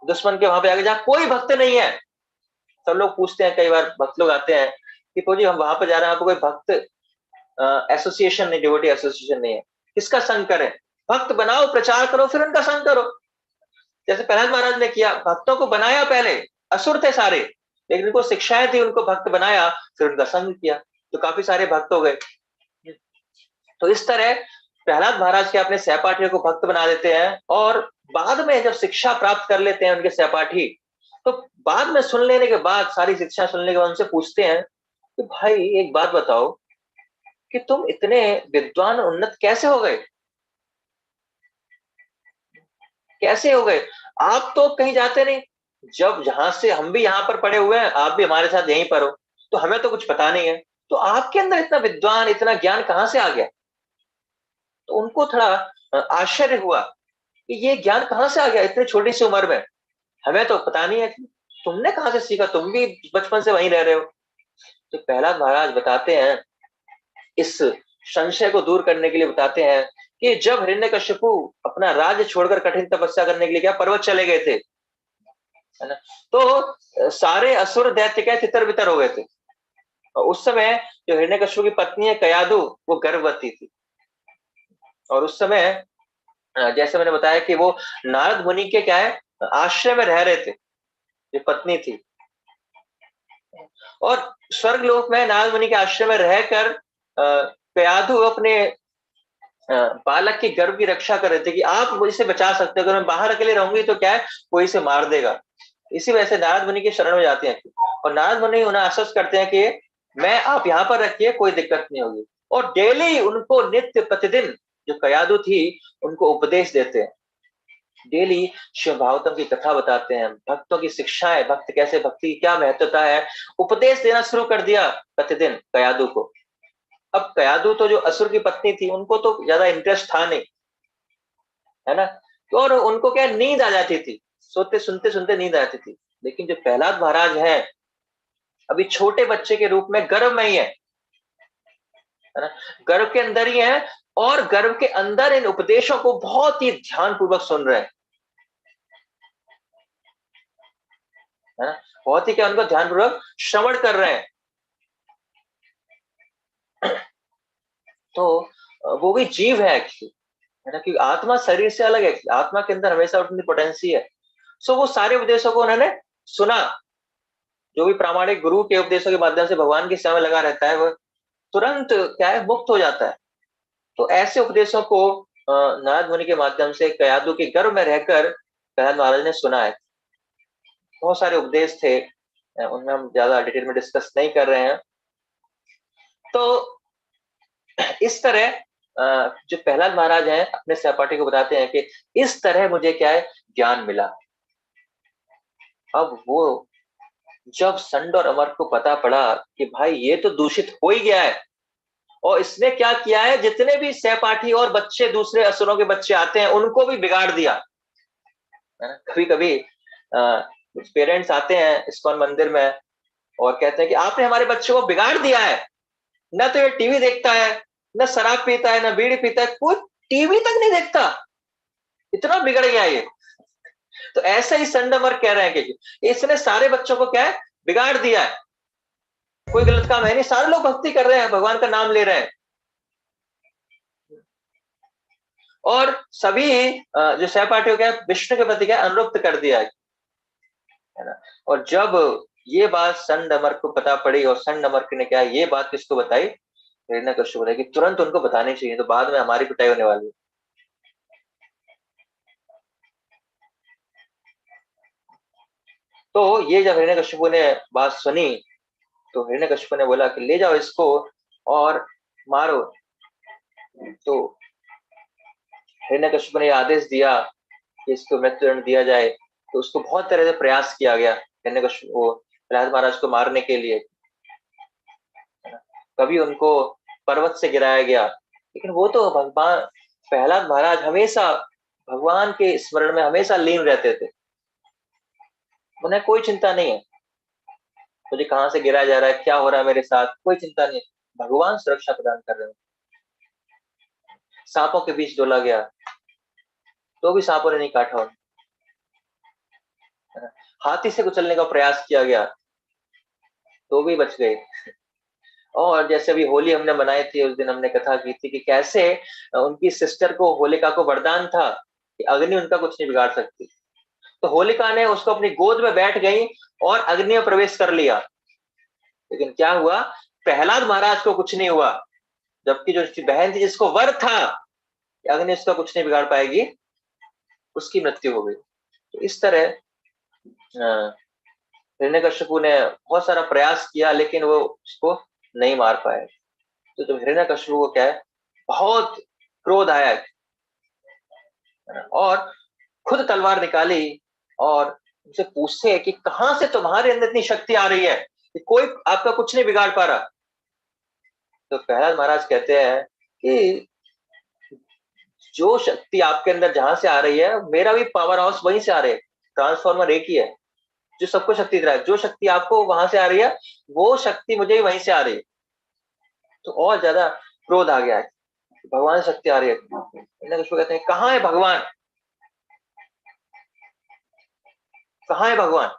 दुश्मन के वहां पे आगे जहाँ कोई भक्त नहीं है, सब लोग पूछते हैं, कई बार भक्त लोग आते हैं कि जी हम वहां पर जा रहे हैं, आपको कोई भक्त एसोसिएशन नहीं, डिवोटी एसोसिएशन नहीं है, किसका संग करें? भक्त बनाओ, प्रचार करो, फिर उनका संग करो। जैसे प्रहलाद महाराज ने किया, भक्तों को बनाया, पहले असुर थे सारे, लेकिन उनको शिक्षाएं थी, उनको भक्त बनाया, फिर उनका संग किया, तो काफी सारे भक्त हो गए। तो इस तरह प्रहलाद महाराज के अपने सहपाठियों को भक्त बना देते हैं, और बाद में जब शिक्षा प्राप्त कर लेते हैं उनके सहपाठी, तो बाद में सुन लेने के बाद, सारी शिक्षा सुनने के बाद उनसे पूछते हैं कि भाई एक बात बताओ कि तुम इतने विद्वान उन्नत कैसे हो गए, कैसे हो गए? आप तो कहीं जाते नहीं, जब जहां से हम भी यहाँ पर पड़े हुए हैं, आप भी हमारे साथ यहीं पर हो, तो हमें तो कुछ पता नहीं है, तो आपके अंदर इतना विद्वान, इतना ज्ञान कहाँ से आ गया? तो उनको थोड़ा आश्चर्य हुआ कि ये ज्ञान कहाँ से आ गया इतनी छोटी सी उम्र में, हमें तो पता नहीं है, तुमने कहाँ से सीखा, तुम भी बचपन से वहीं रह रहे हो। तो प्रहलाद महाराज बताते हैं, इस संशय को दूर करने के लिए बताते हैं कि जब हिरण्यकशिपु अपना राज्य छोड़कर कठिन तपस्या करने के लिए क्या पर्वत चले गए थे, है ना, तो सारे असुर दैत्य क्या तितर बितर हो गए थे, और उस समय जो हिरण्यकशिपु की पत्नी है कयादु, वो गर्भवती थी, और उस समय जैसे मैंने बताया कि वो नारद मुनि के क्या है आश्रय में रह रहे थे, जो पत्नी थी, और स्वर्ग लोक में नारद मुनि के आश्रय में रहकर कयादु अपने बालक के गर्भ की रक्षा कर रहे थे कि आप मुझसे बचा सकते हो, अगर मैं बाहर अकेले रहूंगी तो क्या है कोई इसे मार देगा। इसी वजह से नारद मुनि की शरण में जाते हैं, और नारद मुनि उन्हें आश्वस्त करते हैं कि मैं आप यहाँ पर रखिए, कोई दिक्कत नहीं होगी, और डेली उनको नित्य प्रतिदिन जो कयादु थी उनको उपदेश देते हैं, डेली शिव भागवतम की कथा बताते हैं, भक्तों की शिक्षाएं, भक्त कैसे, भक्ति की क्या महत्वता है, उपदेश देना शुरू कर दिया प्रतिदिन कयादु को। अब कयादु तो जो असुर की पत्नी थी उनको तो ज्यादा इंटरेस्ट था नहीं, है ना, तो और उनको क्या नींद आ जाती थी, सोते सुनते सुनते नींद आ जाती थी, लेकिन जो प्रहलाद महाराज है अभी छोटे बच्चे के रूप में गर्भ में ही है ना, गर्भ के अंदर ही है, और गर्भ के अंदर इन उपदेशों को बहुत ही ध्यान पूर्वक सुन रहे हैं, है ना, बहुत ही क्या उनको ध्यान पूर्वक श्रवण कर रहे हैं। तो वो भी जीव है एक्चुअली, है ना, क्योंकि आत्मा शरीर से अलग है, आत्मा के अंदर हमेशा उतनी पोटेंसी है। सो वो सारे उपदेशों को उन्होंने सुना, जो भी प्रामाणिक गुरु के उपदेशों के माध्यम से भगवान की सेवा में लगा रहता है वो तुरंत क्या है मुक्त हो जाता है। तो ऐसे उपदेशों को नारद मुनि के माध्यम से कयादु के गर्भ में रहकर प्रहलाद महाराज ने सुना है। बहुत सारे उपदेश थे, उनमें हम ज्यादा डिटेल में डिस्कस नहीं कर रहे हैं। तो इस तरह जो प्रहलाद महाराज हैं अपने सहपाठी को बताते हैं कि इस तरह मुझे क्या है ज्ञान मिला। अब वो जब संड और अमर को पता पड़ा कि भाई ये तो दूषित हो ही गया है, और इसने क्या किया है, जितने भी सहपाठी और बच्चे दूसरे असुरों के बच्चे आते हैं उनको भी बिगाड़ दिया, है ना। कभी कभी पेरेंट्स आते हैं इस्कॉन मंदिर में और कहते हैं कि आपने हमारे बच्चे को बिगाड़ दिया है, ना तो ये टीवी देखता है, ना शराब पीता है, ना बीड़ी पीता है, कोई टीवी तक नहीं देखता, इतना बिगड़ गया ये। तो ऐसा ही संडमर कह रहे हैं कि इसने सारे बच्चों को क्या है बिगाड़ दिया है, कोई गलत काम है नहीं, सारे लोग भक्ति कर रहे हैं, भगवान का नाम ले रहे हैं, और सभी जो सहपाठियों क्या विष्णु के प्रति क्या अनुरक्त कर दिया है ना। और जब ये बात संडमर को पता पड़ी, और संडमर ने क्या ये बात किसको बताई, हिरण्यकश्यप बताई कि तुरंत उनको बतानी चाहिए, तो बाद में हमारी पिटाई होने वाली है। तो ये जब हिरण्यकश्यप ने बात सुनी, तो हिरण्यकश्यप ने बोला कि ले जाओ इसको और मारो। तो हिरण्यकश्यप ने आदेश दिया कि इसको मृत्युदंड दिया जाए। तो उसको बहुत तरह से प्रयास किया गया हिरण्यकश्यप को, प्रहलाद महाराज को मारने के लिए। कभी उनको पर्वत से गिराया गया, लेकिन वो तो भगवान प्रहलाद महाराज हमेशा भगवान के स्मरण में हमेशा लीन रहते थे। उन्हें कोई चिंता नहीं है मुझे कहाँ से गिराया जा रहा है, क्या हो रहा है मेरे साथ, कोई चिंता नहीं। भगवान सुरक्षा प्रदान कर रहे हैं। सांपों के बीच डोला गया तो भी सांपों ने नहीं काटा उन्हें। हाथी से कुचलने का प्रयास किया गया तो भी बच गए। और जैसे अभी होली हमने मनाई थी, उस दिन हमने कथा की थी कि कैसे उनकी सिस्टर को, होलिका को वरदान था कि अग्नि उनका कुछ नहीं बिगाड़ सकती। तो होलिका ने उसको अपनी गोद में बैठ गई और अग्नि में प्रवेश कर लिया। लेकिन क्या हुआ, प्रहलाद महाराज को कुछ नहीं हुआ, जबकि जो उसकी बहन थी जिसको वर था कि अग्नि उसका कुछ नहीं बिगाड़ पाएगी, उसकी मृत्यु हो गई। तो इस तरह हिरण्यकश्यपु ने बहुत सारा प्रयास किया लेकिन वो उसको नहीं मार पाए। तो जब हिरण्यकश्यपु को क्या है, बहुत क्रोध आया और खुद तलवार निकाली और उनसे पूछते हैं कि कहां से तुम्हारे अंदर इतनी शक्ति आ रही है कि कोई आपका कुछ नहीं बिगाड़ पा रहा। तो प्रहलाद महाराज कहते हैं कि जो शक्ति आपके अंदर जहां से आ रही है, मेरा भी पावर हाउस वहीं से आ रही है, ट्रांसफॉर्मर एक ही है जो सबको शक्ति दे रहा है। जो शक्ति आपको वहां से आ रही है वो शक्ति मुझे भी वहीं से आ रही है। तो और ज्यादा क्रोध आ गया है, भगवान से शक्ति आ रही है। उसको कहते हैं कहाँ है भगवान, कहाँ है भगवान,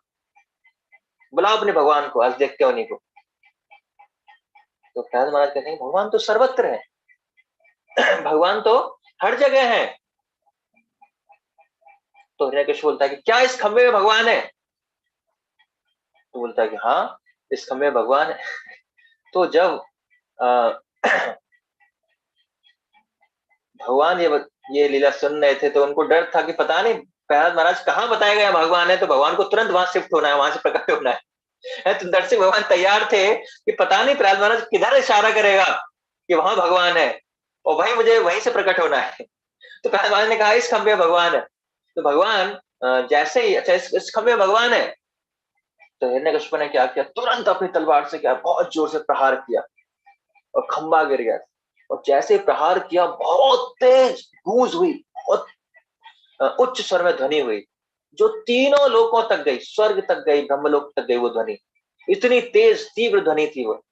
बुलाओ अपने भगवान को, आज देखते हो उन्हीं को। तो प्रहलाद महाराज कहते हैं भगवान तो सर्वत्र है, भगवान तो हर जगह है। तो हिरण्यकश्यप बोलता है कि क्या इस खंबे में भगवान है? तो बोलता है कि हाँ, इस खंबे में भगवान है। तो जब भगवान ये लीला सुन रहे थे तो उनको डर था कि पता नहीं प्रहलाद महाराज कहाँ बताया गया भगवान है, तो भगवान को तुरंत वहां शिफ्ट होना है, वहां से प्रकट होना है। तो नरसिंह भगवान तैयार थे कि पता नहीं प्रहलाद महाराज किधर इशारा करेगा कि वहां भगवान है और भाई मुझे वहीं से प्रकट होना है। तो प्रहलाद महाराज ने कहा इस खंबे में भगवान है। तो भगवान जैसे ही, अच्छा इस खंबे में भगवान है, तो हिरण्यकश्यप ने क्या किया, तुरंत अपनी तलवार से क्या बहुत जोर से प्रहार किया और खंबा गिर गया। और जैसे प्रहार किया बहुत तेज गूंज हुई, बहुत उच्च स्वर में ध्वनि हुई जो तीनों लोकों तक गई, स्वर्ग तक गई, ब्रह्मलोक तक गई वो ध्वनि। इतनी तेज तीव्र ध्वनि थी वो।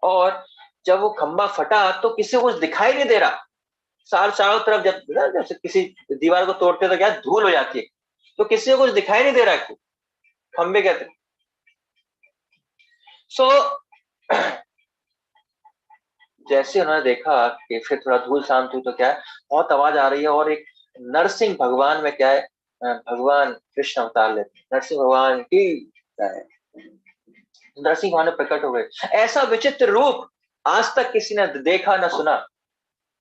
और जब वो खंबा फटा तो किसी को कुछ दिखाई नहीं दे रहा। चारों तरफ जब किसी दीवार को तोड़ते तो क्या धूल हो जाती है, तो किसी को कुछ दिखाई नहीं दे रहा। खंबे कहते सो जैसे उन्होंने देखा कि फिर थोड़ा धूल शांत हुई तो क्या है, बहुत आवाज आ रही है और एक नरसिंह भगवान में क्या है, भगवान कृष्ण अवतार लेते हैं, नरसिंह भगवान की नरसिंह भगवान प्रकट हो गए। ऐसा विचित्र रूप आज तक किसी ने देखा न सुना,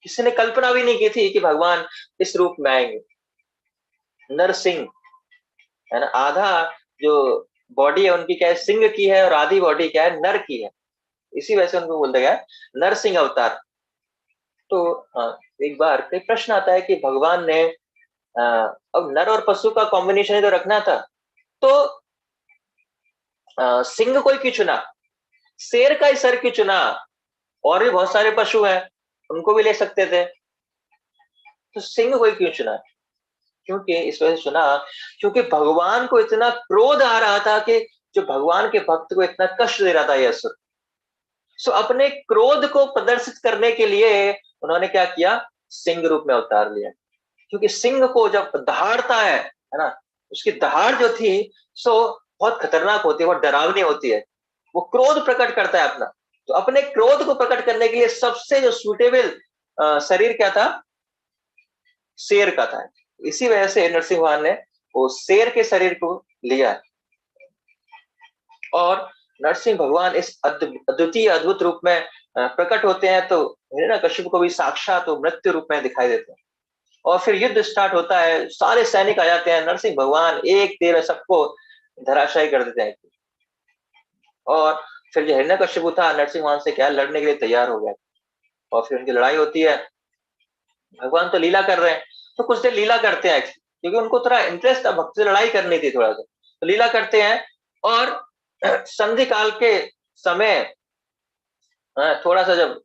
किसी ने कल्पना भी नहीं की थी कि भगवान इस रूप में आएंगे। नरसिंह है ना, आधा जो बॉडी है उनकी क्या है, सिंह की है, और आधी बॉडी क्या है, नर की है। इसी वजह से उनको बोलता गया नरसिंह अवतार। तो एक बार कोई प्रश्न आता है कि भगवान ने अब नर और पशु का कॉम्बिनेशन ही तो रखना था, तो सिंह कोई क्यों चुना, शेर का ही सर क्यों चुना, और भी बहुत सारे पशु हैं उनको भी ले सकते थे, तो सिंह कोई क्यों चुना? क्योंकि इस वजह से चुना क्योंकि भगवान को इतना क्रोध आ रहा था कि जो भगवान के भक्त को इतना कष्ट दे रहा था यह असुर। सो अपने क्रोध को प्रदर्शित करने के लिए उन्होंने क्या किया, सिंह रूप में अवतार लिया। क्योंकि सिंह को जब दहाड़ता है ना, उसकी दहाड़ जो थी सो बहुत खतरनाक होती है, बहुत डरावनी होती है, वो क्रोध प्रकट करता है अपना। तो अपने क्रोध को प्रकट करने के लिए सबसे जो सूटेबल शरीर क्या था, शेर का था। इसी वजह से नरसिंह भगवान ने वो शेर के शरीर को लिया। और नरसिंह भगवान इस अद्वितीय अद्भुत रूप में प्रकट होते हैं, तो हिरण्यकश्यप को भी साक्षात तो मृत्यु रूप में दिखाई देते हैं। और फिर युद्ध स्टार्ट होता है, सारे सैनिक आ जाते हैं, नरसिंह भगवान एक तीर में सबको धराशायी कर देते हैं। और फिर जो हिरण्यकश्यप था नरसिंह भगवान से क्या लड़ने के लिए तैयार हो गया, और फिर उनकी लड़ाई होती है। भगवान तो लीला कर रहे हैं, तो कुछ देर लीला करते हैं क्योंकि उनको थोड़ा इंटरेस्ट था, भक्त से लड़ाई करनी थी थोड़ा सा, तो लीला करते हैं। और संधि काल के समय थोड़ा सा जब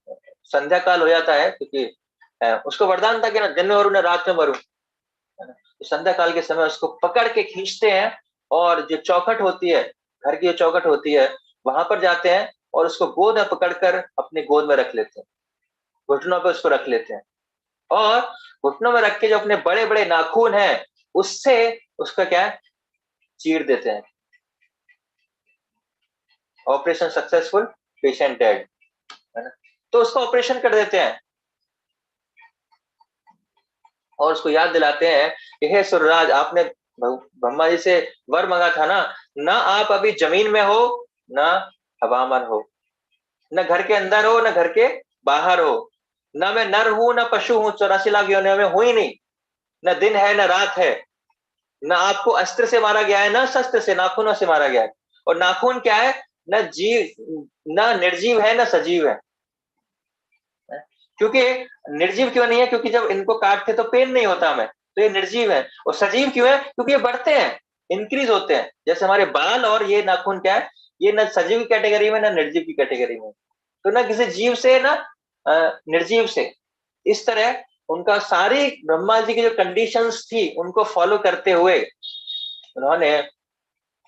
संध्या काल हो जाता है, क्योंकि उसको वरदान था कि ना दिन में मरूं ना रात में मरूं, है ना? तो संध्या काल के समय उसको पकड़ के खींचते हैं, और जो चौखट होती है, घर की जो चौखट होती है, वहां पर जाते हैं और उसको गोद में पकड़कर अपनी गोद में रख लेते हैं, घुटनों पे उसको रख लेते हैं, और घुटनों में रख के जो अपने बड़े बड़े नाखून हैं उससे उसका क्या है, चीर देते हैं। ऑपरेशन सक्सेसफुल, पेशेंट डेड, है ना? तो उसका ऑपरेशन कर देते हैं और उसको याद दिलाते हैं कि हे सुरराज, आपने ब्रह्मा जी से वर मांगा था ना, ना आप अभी जमीन में हो, ना हवा में हो, न घर के अंदर हो, न घर के बाहर हो, न मैं नर हूं न पशु हूं, 84 लाख योनियों में हूं ही नहीं, न दिन है न रात है, न आपको अस्त्र से मारा गया है न शस्त्र से, नाखूनों से मारा गया है। और नाखून क्या है, न जीव, न निर्जीव है न सजीव है। क्योंकि निर्जीव क्यों नहीं है, क्योंकि जब इनको काटते तो पेन नहीं होता हमें, तो ये निर्जीव है। और सजीव क्यों है, क्योंकि ये बढ़ते हैं, इंक्रीज होते हैं, जैसे हमारे बाल और ये नाखून क्या है, ये न सजीव की कैटेगरी में न निर्जीव की कैटेगरी में, तो ना किसी जीव से ना निर्जीव से। इस तरह उनका सारी ब्रह्मा जी की जो कंडीशंस थी उनको फॉलो करते हुए उन्होंने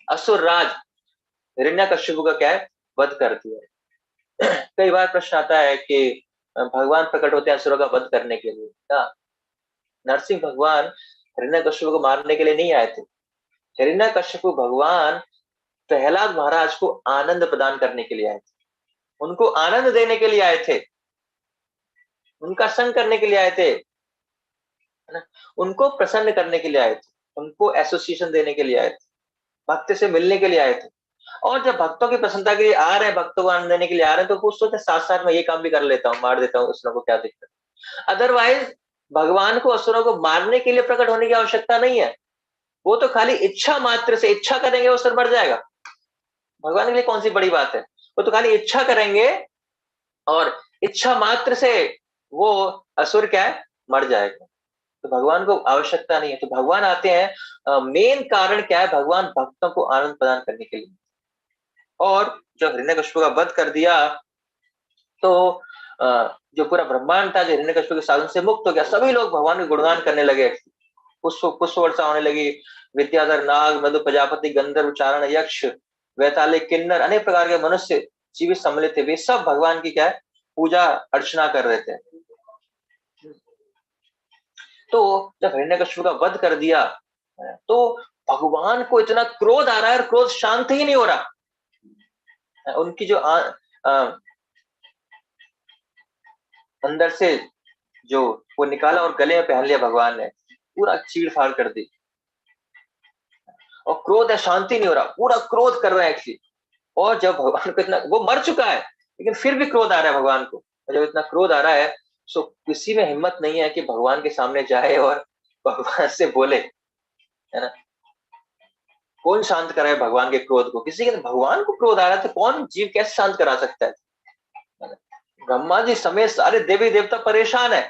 असुर राज हिरण्यकश्यप का क्या है, वध कर दिया। कई बार प्रश्न आता है कि भगवान प्रकट होते हैं असुरों का वध करने के लिए क्या? नरसिंह भगवान हिरण्यकश्यप को मारने के लिए नहीं आए थे। हिरण्यकश्यप भगवान प्रहलाद महाराज को आनंद प्रदान करने के लिए आए थे, उनको आनंद देने के लिए आए थे, उनका संग करने के लिए आए थे, है ना? उनको प्रसन्न करने के लिए आए थे, उनको एसोसिएशन देने के लिए आए थे, भक्त से मिलने के लिए आए थे। और जब भक्तों की प्रसन्नता के लिए आ रहे हैं, भक्तों को आनंद देने के लिए आ रहे हैं, तो कुछ सोचते साथ साथ में ये काम भी कर लेता हूँ, मार देता हूँ उसको, क्या दिक्कत। अदरवाइज भगवान को असुरों को मारने के लिए प्रकट होने की आवश्यकता नहीं है। वो तो खाली इच्छा मात्र से, इच्छा करेंगे वो असुर मर जाएगा। भगवान के लिए कौन सी बड़ी बात है, वो तो खाली इच्छा करेंगे और इच्छा मात्र से वो असुर क्या है, मर जाएगा। तो भगवान को आवश्यकता नहीं है। तो भगवान आते हैं, मेन कारण क्या है, भगवान भक्तों को आनंद प्रदान करने के लिए। और जब हिरण्यकश्यप का वध कर दिया तो जो पूरा ब्रह्मांड था जो हिरण्यकश्यप के साधन से मुक्त हो गया, सभी लोग भगवान के गुणगान करने लगे, पुष्प पुष्प वर्षा होने लगी। विद्याधर नाग, मधु प्रजापति, गंधर्व, चारण, यक्ष, वैताले, किन्नर, अनेक प्रकार के मनुष्य जीवित सम्मिलित थे, वे सब भगवान की क्या है, पूजा अर्चना कर रहे थे। तो जब हिरण्यकश्यप का वध कर दिया तो भगवान को इतना क्रोध आ रहा है और क्रोध शांत ही नहीं हो रहा। उनकी जो आ, अंदर से जो वो निकाला और गले में पहन लिया भगवान ने, पूरा चीड़ फाड़ कर दी। और क्रोध है, शांति नहीं हो रहा, पूरा क्रोध कर रहे हैं एक्चुअली। और जब भगवान को इतना, वो मर चुका है लेकिन फिर भी क्रोध आ रहा है भगवान को, और जब इतना क्रोध आ रहा है तो किसी में हिम्मत नहीं है कि भगवान के सामने जाए और भगवान से बोले, है ना? कौन शांत कराए भगवान के क्रोध को, किसी के भगवान को क्रोध आ रहा है तो कौन जीव कैसे शांत करा सकता है ना? ब्रह्मा जी समेत सारे देवी देवता परेशान है,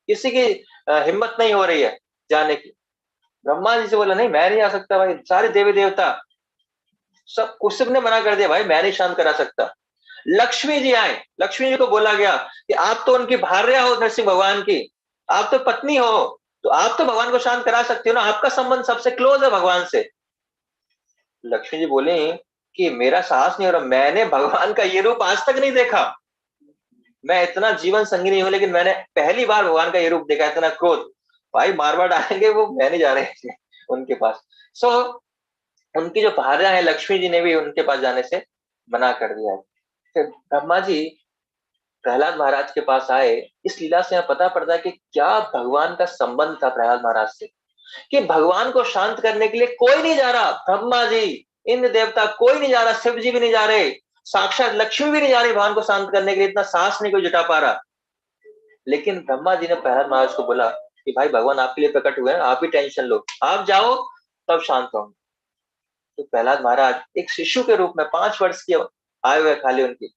किसी की हिम्मत नहीं हो रही है जाने की। ब्रह्मा जी से बोला नहीं मैं नहीं आ सकता भाई, सारे देवी देवता सब, कुछ सबने मना कर दिया भाई मैं नहीं शांत करा सकता। लक्ष्मी जी आए, लक्ष्मी जी को बोला गया कि आप तो उनकी भार्या हो नरसिंह भगवान की, आप तो पत्नी हो, तो आप तो भगवान को शांत करा सकते हो ना, आपका संबंध सबसे क्लोज है भगवान से। लक्ष्मी जी बोले कि मेरा साहस नहीं हो रहा, मैंने भगवान का ये रूप आज तक नहीं देखा, मैं इतना जीवन संगी नहीं हूं लेकिन मैंने पहली बार भगवान का ये रूप देखा, इतना क्रोध। भाई बार बार डालेंगे वो, मैं नहीं जा रहे उनके पास। सो उनकी जो भार्या है लक्ष्मी जी ने भी उनके पास जाने से मना कर दिया है। फिर ब्रह्मा जी प्रहलाद महाराज के पास आए। इस लीला से हमें पता पड़ता है कि क्या भगवान का संबंध था प्रहलाद महाराज से, कि भगवान को शांत करने के लिए कोई नहीं जा रहा, ब्रह्मा जी, इंद्र देवता कोई नहीं जा रहा, शिव जी भी नहीं जा रहे, साक्षात लक्ष्मी भी नहीं जा रही भगवान को शांत करने के लिए, इतना साहस नहीं कोई जुटा पा रहा। लेकिन ब्रह्मा जी ने प्रहलाद महाराज को बोला कि भाई भगवान आपके लिए प्रकट हुए हैं, आप ही टेंशन लो, आप जाओ तब शांत होंगे। तो प्रहलाद महाराज एक शिशु के रूप में 5 वर्ष के आए हुए खाली उनकी,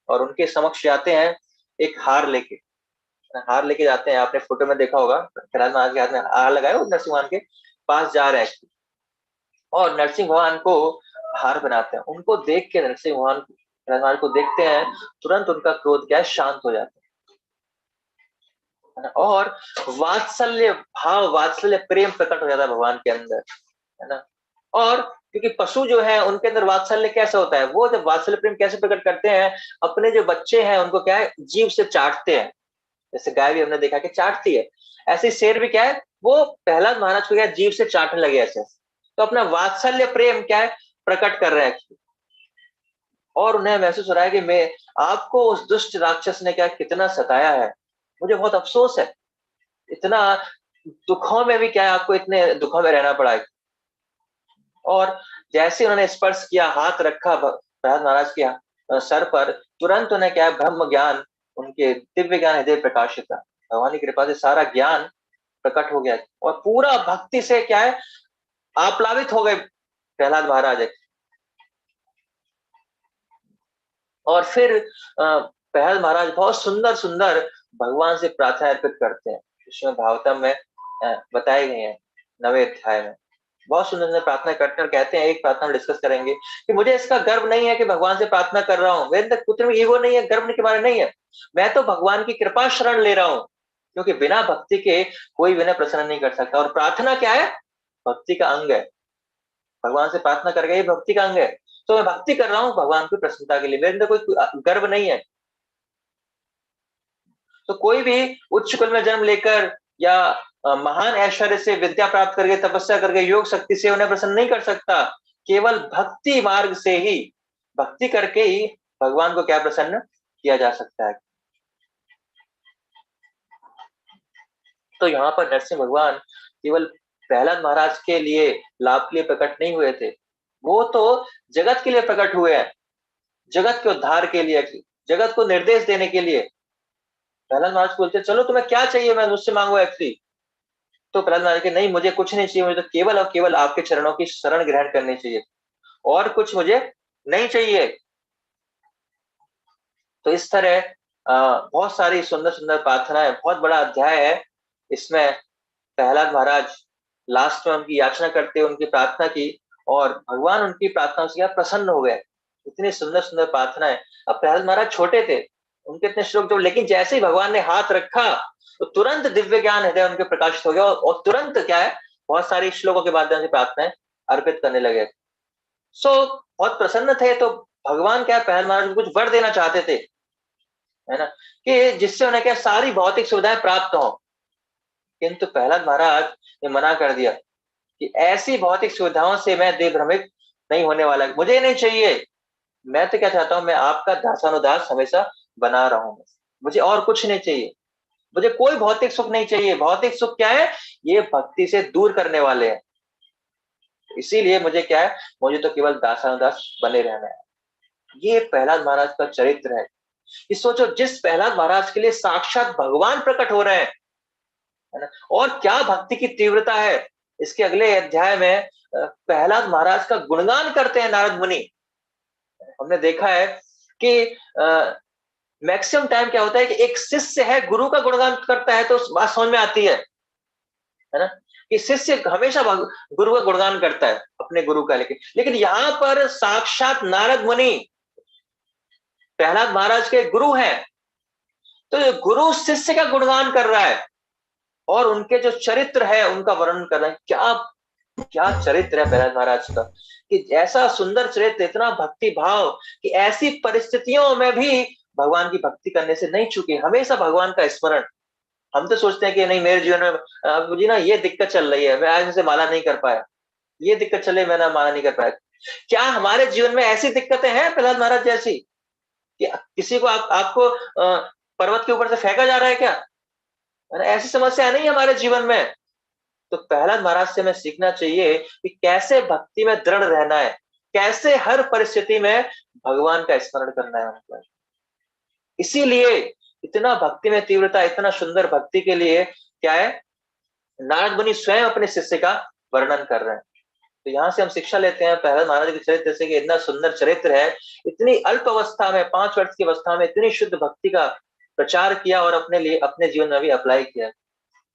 और उनके समक्ष जाते हैं एक हार लेके, हार लेके जाते हैं, आपने फोटो में देखा होगा, प्रहलाद महाराज के हाथ में हार लगाए वो नरसिंह भगवान के पास जा रहे हैं, और नरसिंह भगवान को हार बनाते हैं। उनको देख के नरसिंह भगवान प्रहलाद महाराज को देखते हैं, तुरंत उनका क्रोध क्या है, शांत हो जाता है ना। और वात्सल्य भाव, वात्सल्य प्रेम प्रकट हो जाता है भगवान के अंदर, है ना। और क्योंकि पशु जो है उनके अंदर वात्सल्य कैसा होता है, वो जब वात्सल्य प्रेम कैसे प्रकट करते हैं, अपने जो बच्चे हैं उनको क्या है, जीभ से चाटते हैं। जैसे गाय भी हमने देखा कि चाटती है, ऐसे शेर भी क्या है, वो प्रहलाद महाराज को क्या है, जीभ से चाटने लगे ऐसे। तो अपना वात्सल्य प्रेम क्या है, प्रकट कर रहे हैं। और उन्हें महसूस हो रहा है कि मैं, आपको उस दुष्ट राक्षस ने क्या कितना सताया है, मुझे बहुत अफसोस है, इतना दुखों में भी क्या है, आपको इतने दुखों में रहना पड़ा है। और जैसे उन्होंने स्पर्श किया, हाथ रखा प्रहलाद महाराज के सर पर, तुरंत उन्हें क्या है, ब्रह्म ज्ञान, उनके दिव्य ज्ञान हृदय प्रकाशित था। भगवान की कृपा से सारा ज्ञान प्रकट हो गया और पूरा भक्ति से क्या है, आप्लावित हो गए प्रहलाद महाराज। और फिर प्रहलाद महाराज बहुत सुंदर सुंदर भगवान से प्रार्थना अर्पित करते हैं, इसमें भागवतम में बताए गए हैं 9वें अध्याय में। बहुत सुंदर सुंदर प्रार्थना करते हैं और कहते हैं, एक प्रार्थना डिस्कस करेंगे कि मुझे इसका गर्व नहीं है कि भगवान से प्रार्थना कर रहा हूँ, मेरे अंदर पुत्र में ईगो नहीं है, गर्व के बारे नहीं है, मैं तो भगवान की कृपा शरण ले रहा हूँ, क्योंकि बिना भक्ति के कोई विनय प्रसन्न नहीं कर सकता। और प्रार्थना क्या है, भक्ति का अंग है। भगवान से प्रार्थना करके ये भक्ति का अंग है। तो मैं भक्ति कर रहा हूँ भगवान की प्रसन्नता के लिए, मेरे अंदर कोई गर्व नहीं है। तो कोई भी उच्च कुल में जन्म लेकर या महान ऐश्वर्य से विद्या प्राप्त करके, तपस्या करके, योग शक्ति से उन्हें प्रसन्न नहीं कर सकता। केवल भक्ति मार्ग से ही, भक्ति करके ही भगवान को क्या प्रसन्न किया जा सकता है। तो यहाँ पर नरसिंह भगवान केवल प्रहलाद महाराज के लिए लाभ के लिए प्रकट नहीं हुए थे, वो तो जगत के लिए प्रकट हुए हैं, जगत के उद्धार के लिए, जगत को निर्देश देने के लिए। प्रहलाद महाराज बोलते चलो तुम्हें क्या चाहिए, मैं मुझसे मांगो एक्चुअली। तो प्रहलाद महाराज के नहीं, मुझे कुछ नहीं चाहिए, मुझे तो केवल और केवल आपके चरणों की शरण ग्रहण करनी चाहिए, और कुछ मुझे नहीं चाहिए। तो इस तरह बहुत सारी सुंदर सुंदर प्रार्थनाएं, बहुत बड़ा अध्याय है इसमें। प्रहलाद महाराज लास्ट में उनकी याचना करते, उनकी प्रार्थना की, और भगवान उनकी प्रार्थना से प्रसन्न हो गए। इतनी सुंदर सुंदर प्रार्थनाएं। अब प्रहलाद महाराज छोटे थे, उनके इतने श्लोक जो, लेकिन जैसे ही भगवान ने हाथ रखा तो तुरंत दिव्य ज्ञान हृदय उनके प्रकाशित हो गया, और तुरंत क्या है, बहुत सारी श्लोकों के माध्यम से प्रार्थनाएं अर्पित करने लगे। सो बहुत प्रसन्न थे। तो भगवान क्या, प्रहलाद महाराज को कुछ वर देना चाहते थे, है ना, कि जिससे उन्हें क्या सारी भौतिक सुविधाएं प्राप्त हो। किंतु प्रहलाद महाराज ने मना कर दिया कि ऐसी भौतिक सुविधाओं से मैं देह भ्रमित नहीं होने वाला, मुझे नहीं चाहिए। मैं तो क्या चाहता हूं, मैं आपका दासानुदास हमेशा बना रहा हूं, मुझे और कुछ नहीं चाहिए, मुझे कोई भौतिक सुख नहीं चाहिए। भौतिक सुख क्या है, ये भक्ति से दूर करने वाले हैं, इसीलिए मुझे क्या है, मुझे तो केवल दासानुदास बने रहना है। ये प्रहलाद महाराज का चरित्र है। ये सोचो, जिस प्रहलाद महाराज के लिए साक्षात भगवान प्रकट हो रहे हैं, है ना, और क्या भक्ति की तीव्रता है। इसके अगले अध्याय में प्रहलाद महाराज का गुणगान करते हैं नारद मुनि। हमने देखा है कि मैक्सिमम टाइम क्या होता है कि एक शिष्य है गुरु का गुणगान करता है तो बात समझ में आती है ना, कि शिष्य हमेशा गुरु का गुणगान करता है, अपने गुरु का। लेकिन यहाँ पर साक्षात नारद मुनि प्रहलाद महाराज के गुरु हैं, तो गुरु शिष्य का गुणगान कर रहा है और उनके जो चरित्र है उनका वर्णन कर रहे हैं। क्या क्या चरित्र है प्रहलाद महाराज का, कि ऐसा सुंदर चरित्र, इतना भक्ति भाव, कि ऐसी परिस्थितियों में भी भगवान की भक्ति करने से नहीं चूके, हमेशा भगवान का स्मरण। हम तो सोचते हैं कि नहीं, मेरे जीवन में मुझे ना ये दिक्कत चल रही है, मैं आज से माला नहीं कर पाया, ये दिक्कत चले, मैं ना माला नहीं कर पाया। क्या हमारे जीवन में ऐसी दिक्कतें हैं प्रहलाद महाराज जैसी, कि किसी को आपको पर्वत के ऊपर से फेंका जा रहा है क्या? ऐसी समस्या नहीं है हमारे जीवन में। तो प्रहलाद महाराज से हमें सीखना चाहिए कि कैसे भक्ति में दृढ़ रहना है, कैसे हर परिस्थिति में भगवान का स्मरण करना है उनको। इसीलिए इतना भक्ति में तीव्रता, इतना सुंदर भक्ति के लिए क्या है, नारद मुनि स्वयं अपने शिष्य का वर्णन कर रहे हैं। तो यहाँ से हम शिक्षा लेते हैं प्रहलाद महाराज के चरित्र से, कि इतना सुंदर चरित्र है, इतनी अल्प अवस्था में, 5 वर्ष की अवस्था में इतनी शुद्ध भक्ति का प्रचार किया और अपने लिए, अपने जीवन में भी अप्लाई किया।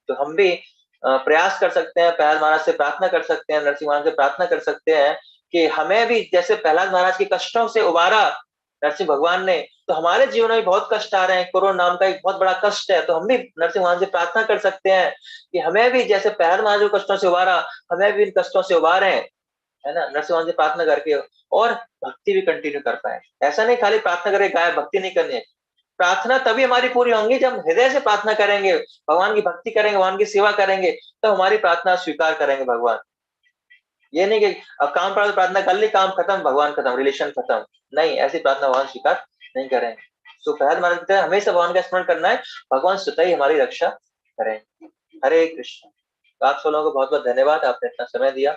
तो हम भी प्रयास कर सकते हैं, प्रहलाद महाराज से प्रार्थना कर सकते हैं, नरसिंह महाराज से प्रार्थना कर सकते हैं कि हमें भी जैसे प्रहलाद महाराज के कष्टों से उबारा, नरसिंह भगवान ने, तो हमारे जीवन में बहुत कष्ट आ रहे हैं, कोरोना नाम का एक बहुत बड़ा कष्ट है, तो हम भी नरसिंह भगवान से प्रार्थना कर सकते हैं कि हमें भी जैसे प्रहलाद महाराज जो कष्टों से उबारा, हमें भी इन कष्टों से उबारे, है ना, नरसिंह भगवान से प्रार्थना करके, और भक्ति भी कंटिन्यू कर पाए। ऐसा नहीं खाली प्रार्थना करके गाय, भक्ति नहीं करनी है। प्रार्थना तभी हमारी पूरी होंगी जब हृदय से प्रार्थना करेंगे, भगवान की भक्ति करेंगे, भगवान की सेवा करेंगे, तो हमारी प्रार्थना स्वीकार करेंगे भगवान। ये नहीं कि अब काम पड़ा तो प्रार्थना कर ली, काम खत्म, भगवान खत्म, रिलेशन खत्म, नहीं, ऐसी प्रार्थना भगवान स्वीकार नहीं करेंगे। तो प्रहलाद महाराज की तरह हमेशा भगवान का स्मरण करना है, भगवान स्वतः ही हमारी रक्षा करें। हरे कृष्ण। तो आप सब लोगों को बहुत बहुत धन्यवाद, आपने इतना समय दिया।